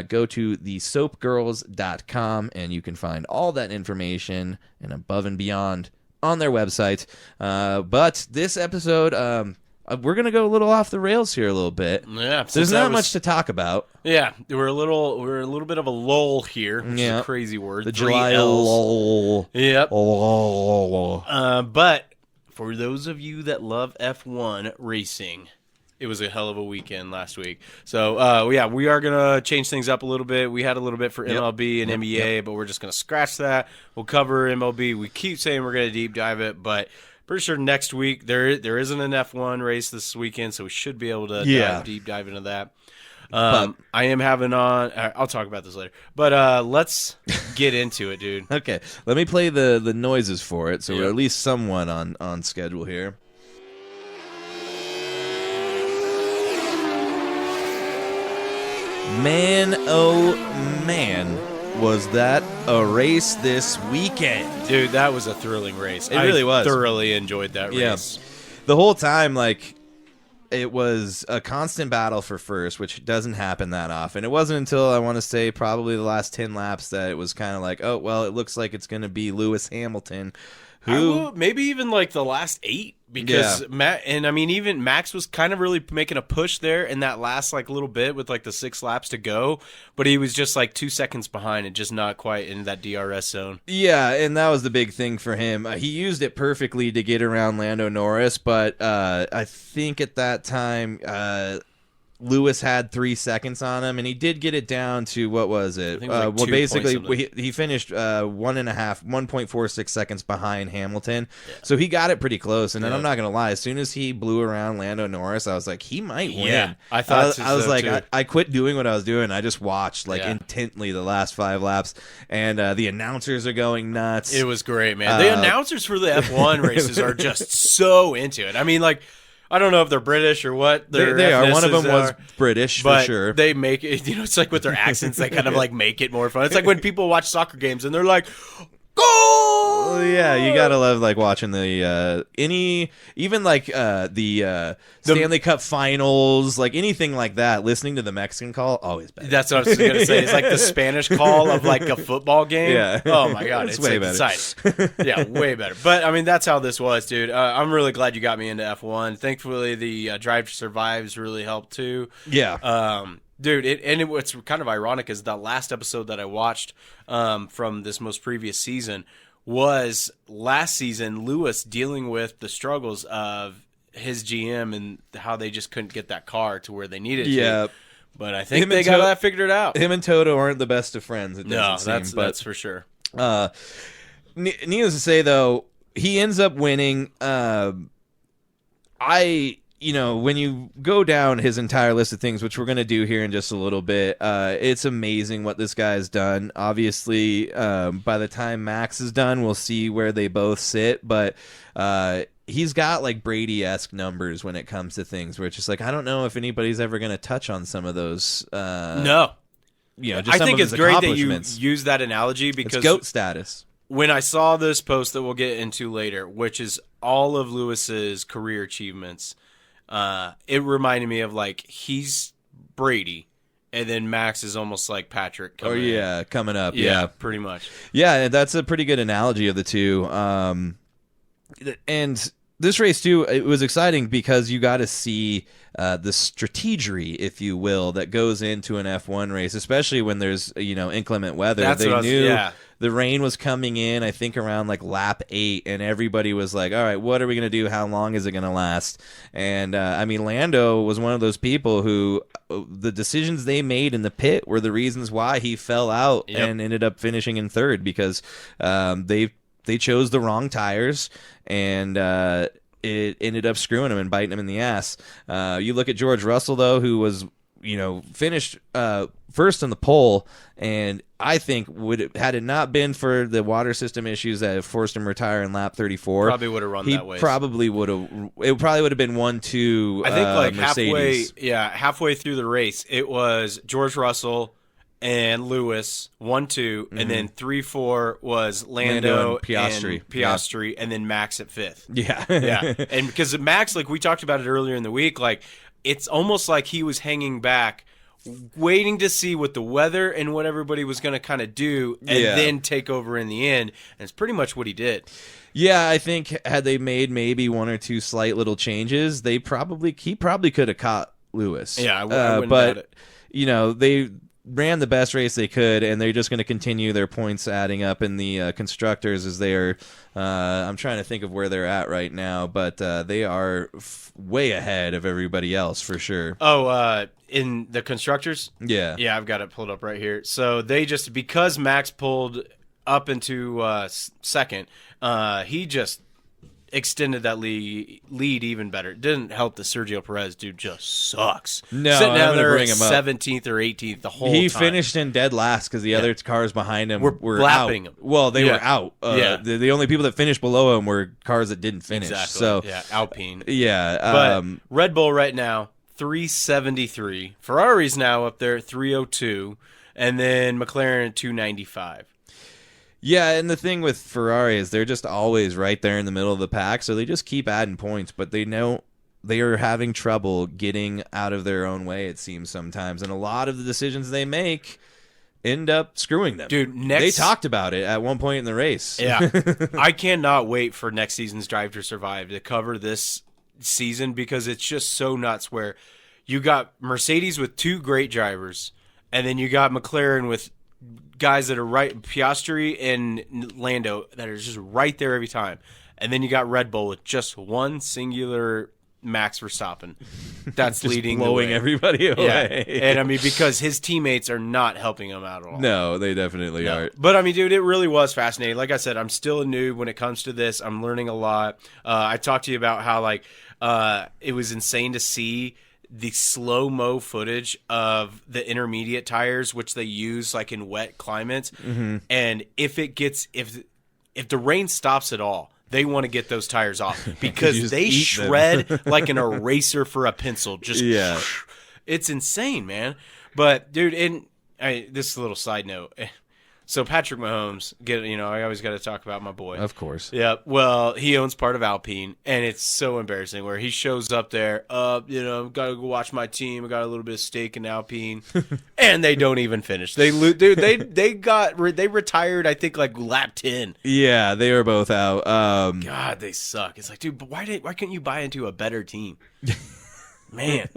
go to thesoapgirls.com, and you can find all that information and above and beyond on their website. But this episode, we're going to go a little off the rails here a little bit. Yeah, there's not much to talk about. Yeah, we're a little bit of a lull here. Which is a crazy word. The 3 July L's. lull. Yep. Lull. But for those of you that love F1 racing, it was a hell of a weekend last week. So, yeah, we are going to change things up a little bit. We had a little bit for MLB and MEA, but we're just going to scratch that. We'll cover MLB. We keep saying we're going to deep dive it, but pretty sure next week there isn't an F1 race this weekend, so we should be able to deep dive into that. I am having on. I'll talk about this later. But let's get into it, dude. Okay, let me play the noises for it, so we're at least somewhat on schedule here. Man, oh man, was that a race this weekend? Dude, that was a thrilling race. It really was. I thoroughly enjoyed that race. The whole time, like, it was a constant battle for first, which doesn't happen that often. It wasn't until, I want to say, probably the last 10 laps that it was kind of like, oh, well, it looks like it's going to be Lewis Hamilton, who... maybe even, like, the last 8, because even Max was kind of really making a push there in that last, like, little bit with, like, the 6 laps to go, but he was just, like, 2 seconds behind and just not quite in that DRS zone. Yeah, and that was the big thing for him. He used it perfectly to get around Lando Norris, but I think at that time... Lewis had 3 seconds on him, and he did get it down to, what was it? Like well, basically, he finished 1.46 seconds behind Hamilton, so he got it pretty close. And then I'm not going to lie, as soon as he blew around Lando Norris, I was like, he might win. Yeah, I thought I was like, I quit doing what I was doing. I just watched intently the last 5 laps, and the announcers are going nuts. It was great, man. The announcers for the F1 races are just so into it. I mean, like, I don't know if they're British or what. They are. One of them was British, for sure. They make it, it's like with their accents, they kind of like make it more fun. It's like when people watch soccer games and they're like, goal! Yeah, you gotta love like watching the Stanley Cup Finals, like anything like that. Listening to the Mexican call, always better. That's what I was gonna say. It's like the Spanish call of like a football game. Yeah. Oh my god, it's way like better. exciting. Yeah, way better. But I mean, that's how this was, dude. I'm really glad you got me into F1. Thankfully, the Drive to Survive's really helped too. Yeah. Dude, what's kind of ironic is the last episode that I watched from this most previous season was last season Lewis dealing with the struggles of his GM and how they just couldn't get that car to where they needed to. But I think they got that figured out. Him and Toto aren't the best of friends, it doesn't seem. That's for sure. Needless to say, though, he ends up winning. When you go down his entire list of things, which we're going to do here in just a little bit, it's amazing what this guy's done. Obviously, by the time Max is done, we'll see where they both sit, but he's got like Brady-esque numbers when it comes to things where it's just like, I don't know if anybody's ever going to touch on some of those. No. Just I some think of it's his great that you accomplishments. use that analogy because It's GOAT status. when I saw this post that we'll get into later, which is all of Lewis's career achievements, it reminded me of like he's Brady, and then Max is almost like Patrick. Coming up. Yeah, pretty much. Yeah, that's a pretty good analogy of the two. And this race too, it was exciting because you got to see the strategery, if you will, that goes into an F1 race, especially when there's inclement weather. the rain was coming in, I think around like lap 8, and everybody was like, all right, what are we going to do? How long is it going to last? And I mean, Lando was one of those people who the decisions they made in the pit were the reasons why he fell out and ended up finishing in third, because they chose the wrong tires, and it ended up screwing him and biting him in the ass. You look at George Russell, though, who was, finished first in the pole, and I think had it not been for the water system issues that forced him to retire in lap 34, probably would have run that way. It probably would have been 1-2. I think like Mercedes. halfway through the race, it was George Russell and Lewis 1-2, and then 3-4 was Lando and Piastri, and then Max at 5th. Yeah. And because Max, like we talked about it earlier in the week, like it's almost like he was hanging back, waiting to see what the weather and what everybody was going to kind of do, and then take over in the end. And it's pretty much what he did. Yeah, I think had they made maybe 1 or 2 slight little changes, he probably could have caught Lewis. Yeah, I wouldn't doubt it. They ran the best race they could, and they're just going to continue their points adding up in the constructors as they are. I'm trying to think of where they're at right now, but they are way ahead of everybody else for sure. Oh, in the constructors? Yeah. Yeah, I've got it pulled up right here. So they just, because Max pulled up into second, he just extended that lead even better. It didn't help that Sergio Perez, dude, just sucks. No, sitting down there bring at him up. 17th or 18th the whole time. He finished in dead last because the other cars behind him were lapping out. him. Well, they were out. The only people that finished below him were cars that didn't finish. Exactly. So yeah, Alpine. Yeah. But Red Bull right now 373. Ferrari's now up there 302, and then McLaren 295. Yeah, and the thing with Ferrari is they're just always right there in the middle of the pack, so they just keep adding points, but they know they are having trouble getting out of their own way, it seems sometimes, and a lot of the decisions they make end up screwing them. Dude, they talked about it at one point in the race. Yeah. I cannot wait for next season's Drive to Survive to cover this season, because it's just so nuts where you got Mercedes with 2 great drivers, and then you got McLaren with guys that are right, Piastri and Lando, that are just right there every time. And then you got Red Bull with just one singular Max Verstappen that's leading blowing the way. Everybody away. Yeah. And I mean, because his teammates are not helping him out at all. No, they definitely aren't. But I mean, dude, it really was fascinating. Like I said, I'm still a noob when it comes to this. I'm learning a lot. I talked to you about how it was insane to see the slow-mo footage of the intermediate tires, which they use like in wet climates. Mm-hmm. And if the rain stops at all, they want to get those tires off because they shred like an eraser for a pencil. Just it's insane, man. But dude, this is a little side note. So Patrick Mahomes, I always got to talk about my boy. Of course. Yeah. Well, he owns part of Alpine, and it's so embarrassing where he shows up there, got to go watch my team. I got a little bit of stake in Alpine, and they don't even finish. They retired, I think, like lap 10. Yeah, they were both out. God, they suck. It's like, dude, but why couldn't you buy into a better team? Man.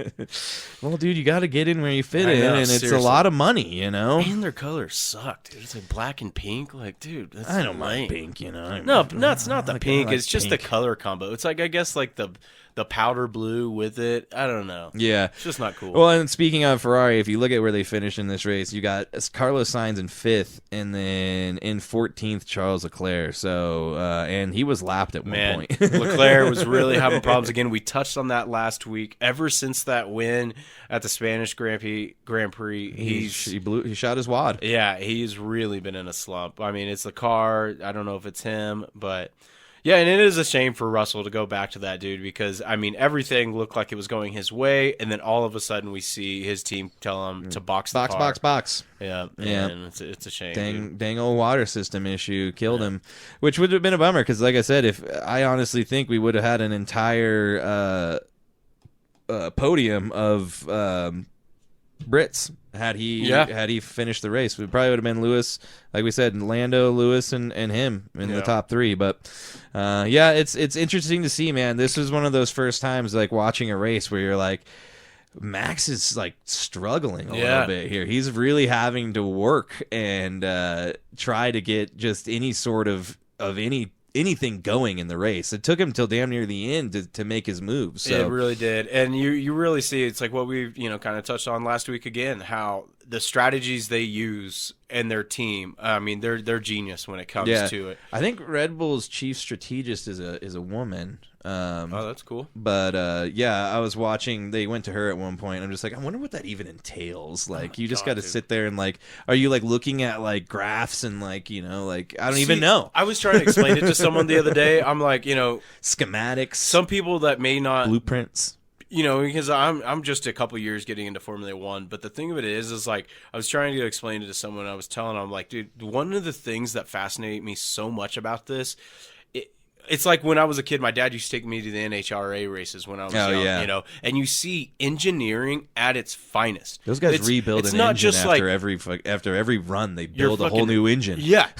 Well, dude, you got to get in where you fit in, and it's a lot of money, And their colors suck, dude. It's like black and pink. Like, dude, that's I don't lame. mind pink, No, it's not the pink. It's just pink. the color combo. It's like, I guess, like the powder blue with it. I don't know. Yeah. It's just not cool. Well, and speaking of Ferrari, if you look at where they finished in this race, you got Carlos Sainz in 5th, and then in 14th, Charles Leclerc. So, and he was lapped at one point. Leclerc was really having problems again. We touched on that last week. Ever since that win at the Spanish Grand Prix, he shot his wad. Yeah, he's really been in a slump. I mean, it's the car. I don't know if it's him, but yeah, and it is a shame for Russell to go back to that, dude, because, I mean, everything looked like it was going his way, and then all of a sudden we see his team tell him to box the car. Box. Yeah, and it's a shame. Dang old water system issue killed him, which would have been a bummer, because, like I said, if I honestly think we would have had an entire podium of Brits had he finished the race. It probably would have been Lewis, like we said, Lando, Lewis, and him in the top 3. But it's interesting to see, man. This was one of those first times like watching a race where you're like, Max is like struggling a little bit here. He's really having to work and try to get just any sort of anything going in the race. It took him till damn near the end to make his move. So it really did. And you really see it's like what we've kind of touched on last week again, how the strategies they use and their team, I mean, they're genius when it comes to it. I think Red Bull's chief strategist is a woman. Oh, that's cool. But I was watching. They went to her at one point. I'm just like, I wonder what that even entails. Like, you just got to sit there and like, are you like looking at like graphs and like like I don't even know. I was trying to explain it to someone the other day. I'm like, schematics. Some people that may not blueprints. Because I'm just a couple years getting into Formula One, but the thing of it is like I was trying to explain it to someone. I was telling them, like, dude, one of the things that fascinate me so much about this. It's like when I was a kid, my dad used to take me to the NHRA races when I was young, and you see engineering at its finest. Those guys rebuild an engine after every run. They build a whole new engine. Yeah,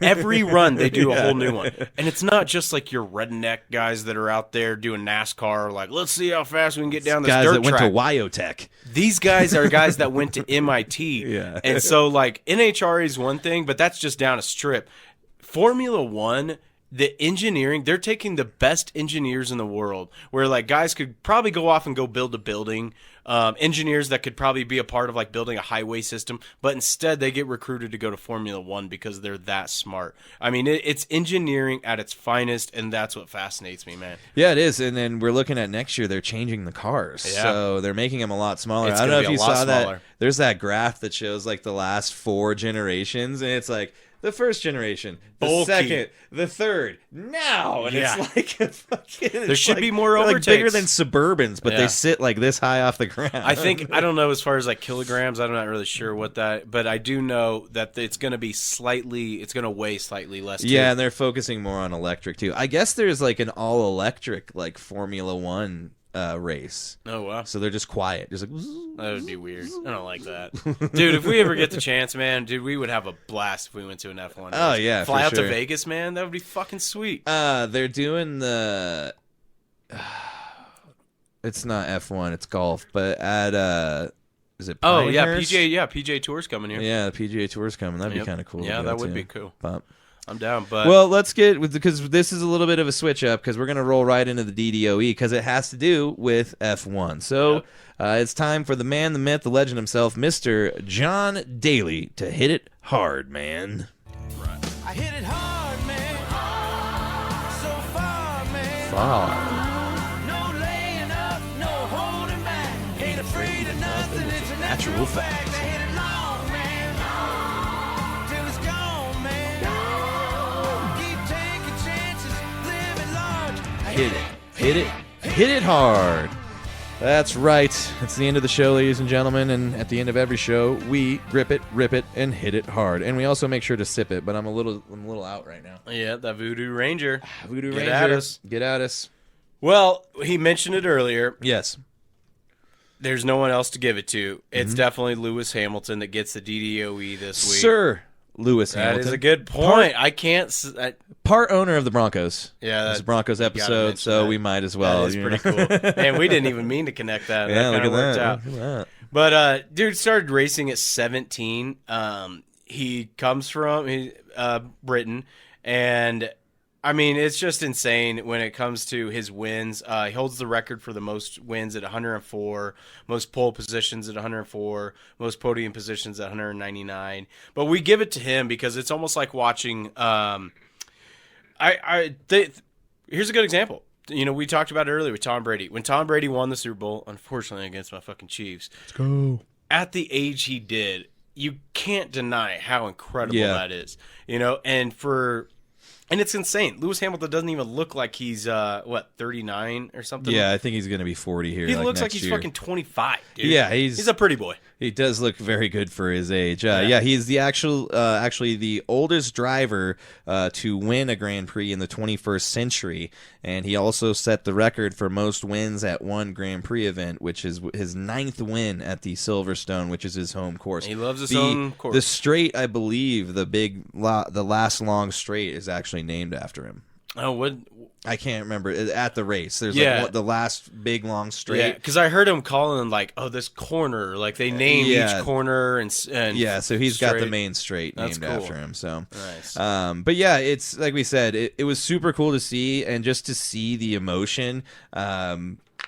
every run they do a whole new one, and it's not just like your redneck guys that are out there doing NASCAR. Like, let's see how fast we can get down this dirt track. Guys that went to Wyotech. These guys are guys that went to MIT, and so like NHRA is one thing, but that's just down a strip. Formula One. The engineering, they're taking the best engineers in the world where like guys could probably go off and go build a building, engineers that could probably be a part of like building a highway system, but instead they get recruited to go to Formula One because they're that smart. I mean, it's engineering at its finest, and that's what fascinates me, man. Yeah, it is. And then we're looking at next year, they're changing the cars. Yeah. So they're making them a lot smaller. I don't know if you saw that. There's that graph that shows like the last 4 generations, and it's like, the first generation, the second, the third, now. And it's like a fucking... There should be more overtakes. Like bigger than Suburbans, but they sit like this high off the ground. I don't know as far as like kilograms. I'm not really sure what that... But I do know that it's going to be it's going to weigh slightly less. Yeah, and they're focusing more on electric, too. I guess there's like an all-electric like Formula One race. Oh, wow. So they're just quiet. Just like... That would be weird. I don't like that. Dude, if we ever get the chance, man, we would have a blast if we went to an F1 race. Oh, yeah, Fly out to Vegas, man. That would be fucking sweet. They're doing the... It's not F1, it's golf, but at... Is it Pinehurst? PGA Tour's coming here. Yeah, the PGA Tour's coming. That'd be kind of cool. Yeah, that would be cool. But... I'm down, but... Well, let's get... Because this is a little bit of a switch-up, because we're going to roll right into the DDOE, because it has to do with F1. So it's time for the man, the myth, the legend himself, Mr. John Daly, to hit it hard, man. Right. I hit it hard, man. So far, man. Far. No laying up, no holding back. Ain't afraid of nothing. It's a natural fact. I hit it long, man. Till it's gone, man. Keep taking chances, living large. Hit it hard. That's right. That's the end of the show, ladies and gentlemen. And at the end of every show, we rip it, and hit it hard. And we also make sure to sip it. But I'm a little out right now. Yeah, that Voodoo Ranger. Get at us. Get at us. Well, he mentioned it earlier. Yes. There's no one else to give it to. It's definitely Lewis Hamilton that gets the DDOE this week. Sir Lewis Hamilton. That is a good point. Part owner of the Broncos. Yeah, it's a Broncos episode, so we might as well. That is pretty cool. Man, we didn't even mean to connect that. Yeah, that kind of worked out. Look at that. But dude started racing at 17. He comes from Britain, and I mean, it's just insane when it comes to his wins. He holds the record for the most wins at 104, most pole positions at 104, most podium positions at 199. But we give it to him because it's almost like watching. Here's a good example. We talked about it earlier with Tom Brady. When Tom Brady won the Super Bowl, unfortunately against my fucking Chiefs. Let's go. At the age he did, you can't deny how incredible that is. And it's insane. Lewis Hamilton doesn't even look like he's 39 or something. Yeah, I think he's going to be 40 here. He looks like he's fucking 25, dude. Yeah, he's a pretty boy. He does look very good for his age. He's the actually the oldest driver to win a Grand Prix in the 21st century, and he also set the record for most wins at one Grand Prix event, which is his 9th win at the Silverstone, which is his home course. He loves his own course. The straight, I believe, the last long straight is actually named after him. Oh, what? I can't remember at the race. There's Yeah. like the last big long straight. Yeah, because I heard him calling like, "Oh, this corner." Like they name Yeah. each corner and Yeah, so he's got the straight. main straight That's named cool. after him. So, Nice. but yeah, it's like we said, it was super cool to see, and just to see the emotion.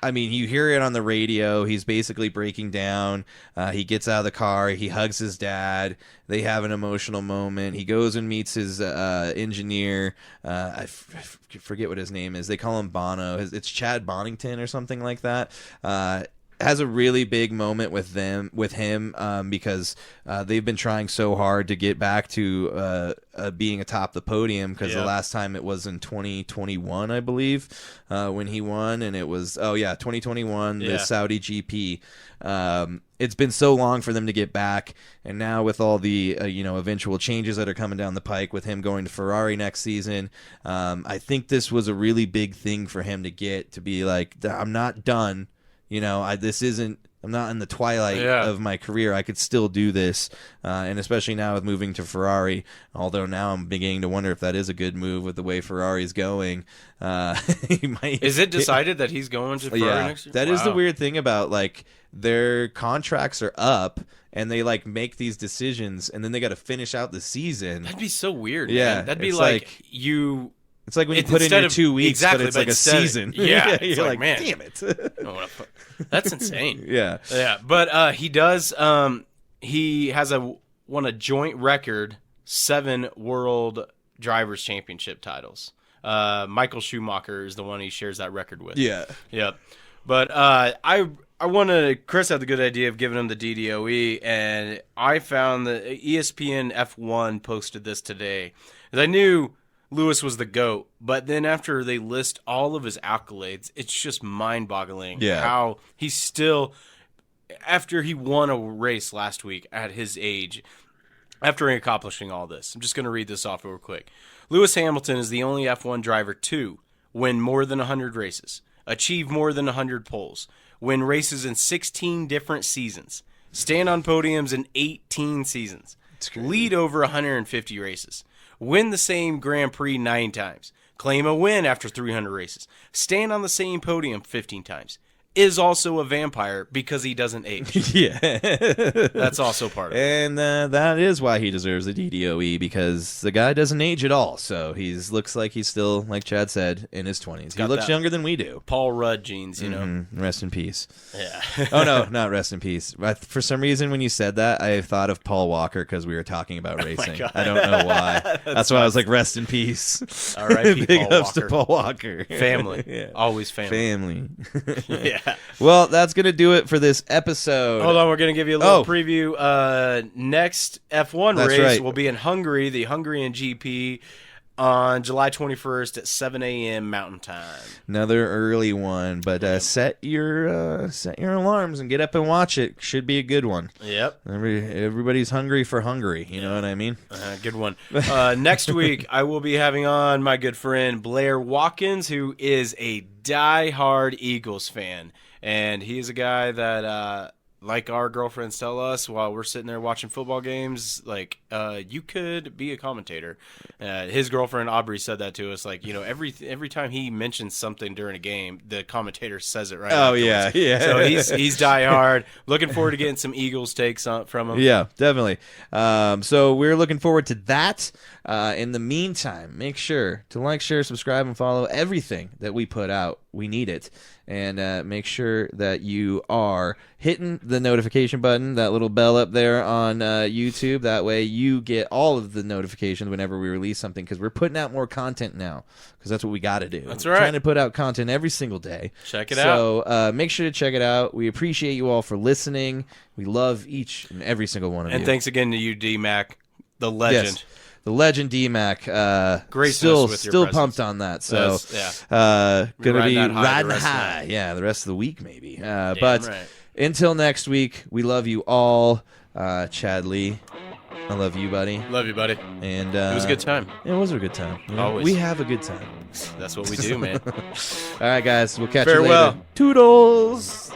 I mean, you hear it on the radio. He's basically breaking down. He gets out of the car. He hugs his dad. They have an emotional moment. He goes and meets his engineer. I forget what his name is. They call him Bono. It's Chad Bonington or something like that. Has a really big moment with him because they've been trying so hard to get back to being atop the podium, because the last time it was in 2021, I believe, when he won, and it was 2021, the Saudi GP. It's been so long for them to get back, and now with all the eventual changes that are coming down the pike, with him going to Ferrari next season, I think this was a really big thing for him to get to be like, I'm not done. I'm not in the twilight of my career. I could still do this, and especially now with moving to Ferrari. Although now I'm beginning to wonder if that is a good move with the way Ferrari's going. Is it decided that he's going to Ferrari next year? That is the weird thing about, like, their contracts are up, and they like make these decisions, and then they got to finish out the season. That'd be so weird. Yeah, man. That'd be it's like you. It's like when you put in your 2 weeks, exactly, but it's like a instead- season. Yeah, you're it's like, man, damn it. That's insane. Yeah. Yeah, but he does. He has won a joint record 7 World Drivers' Championship titles. Michael Schumacher is the one he shares that record with. Yeah. Yep. But Chris had the good idea of giving him the DDOE, and I found that ESPN F1 posted this today. I knew Lewis was the GOAT, but then after they list all of his accolades, it's just mind-boggling how he's still, after he won a race last week at his age, after accomplishing all this. I'm just going to read this off real quick. Lewis Hamilton is the only F1 driver to win more than 100 races, achieve more than 100 poles, win races in 16 different seasons, stand on podiums in 18 seasons, lead over 150 races, win the same Grand Prix 9 times, claim a win after 300 races, stand on the same podium 15 times, is also a vampire because he doesn't age. Yeah. That's also part of it. And that is why he deserves the DDOE, because the guy doesn't age at all. So looks like he's still, like Chad said, in his 20s. He looks younger than we do. Paul Rudd genes, you know. Mm-hmm. Rest in peace. Yeah. Oh, no, not rest in peace. For some reason, when you said that, I thought of Paul Walker because we were talking about racing. I don't know why. That's why I was like, rest in peace. R.I.P. Big Paul ups to Walker. Paul Walker. Family. Yeah. Always family. Yeah. Well, that's going to do it for this episode. Hold on, we're going to give you a little preview. Next F1 race will be in Hungary, the Hungarian GP, on July 21st at 7 a.m. Mountain Time. Another early one, but set your alarms and get up and watch it. Should be a good one. Yep. Everybody's hungry for Hungary. You know what I mean? Good one. Next week, I will be having on my good friend Blair Watkins, who is a diehard Eagles fan. And he is a guy that, like our girlfriends tell us while we're sitting there watching football games, like, you could be a commentator. His girlfriend Aubrey said that to us, like, you know, every time he mentions something during a game, the commentator says it right afterwards. Yeah. So he's diehard. Looking forward to getting some Eagles takes from him. Yeah, definitely. So we're looking forward to that. In the meantime, make sure to like, share, subscribe, and follow everything that we put out. We need it. And make sure that you are hitting the notification button, that little bell up there on YouTube. That way you get all of the notifications whenever we release something, because we're putting out more content now, because that's what we got to do. That's We're right. trying to put out content every single day. Check it out. So make sure to check it out. We appreciate you all for listening. We love each and every single one of you. And thanks again to you, D-Mac, the legend. Yes. The legend D-Mac, Gracing us with your still presence. pumped on that. So, We're gonna be riding that high the riding rest of the high. night. Yeah, the rest of the week maybe. But right. until next week, we love you all. Chad Lee, I love you, buddy. Love you, buddy. And It was a good time. It was a good time. You know, Always. we have a good time. That's what we do, man. All right, guys, we'll catch you Farewell. later. Toodles.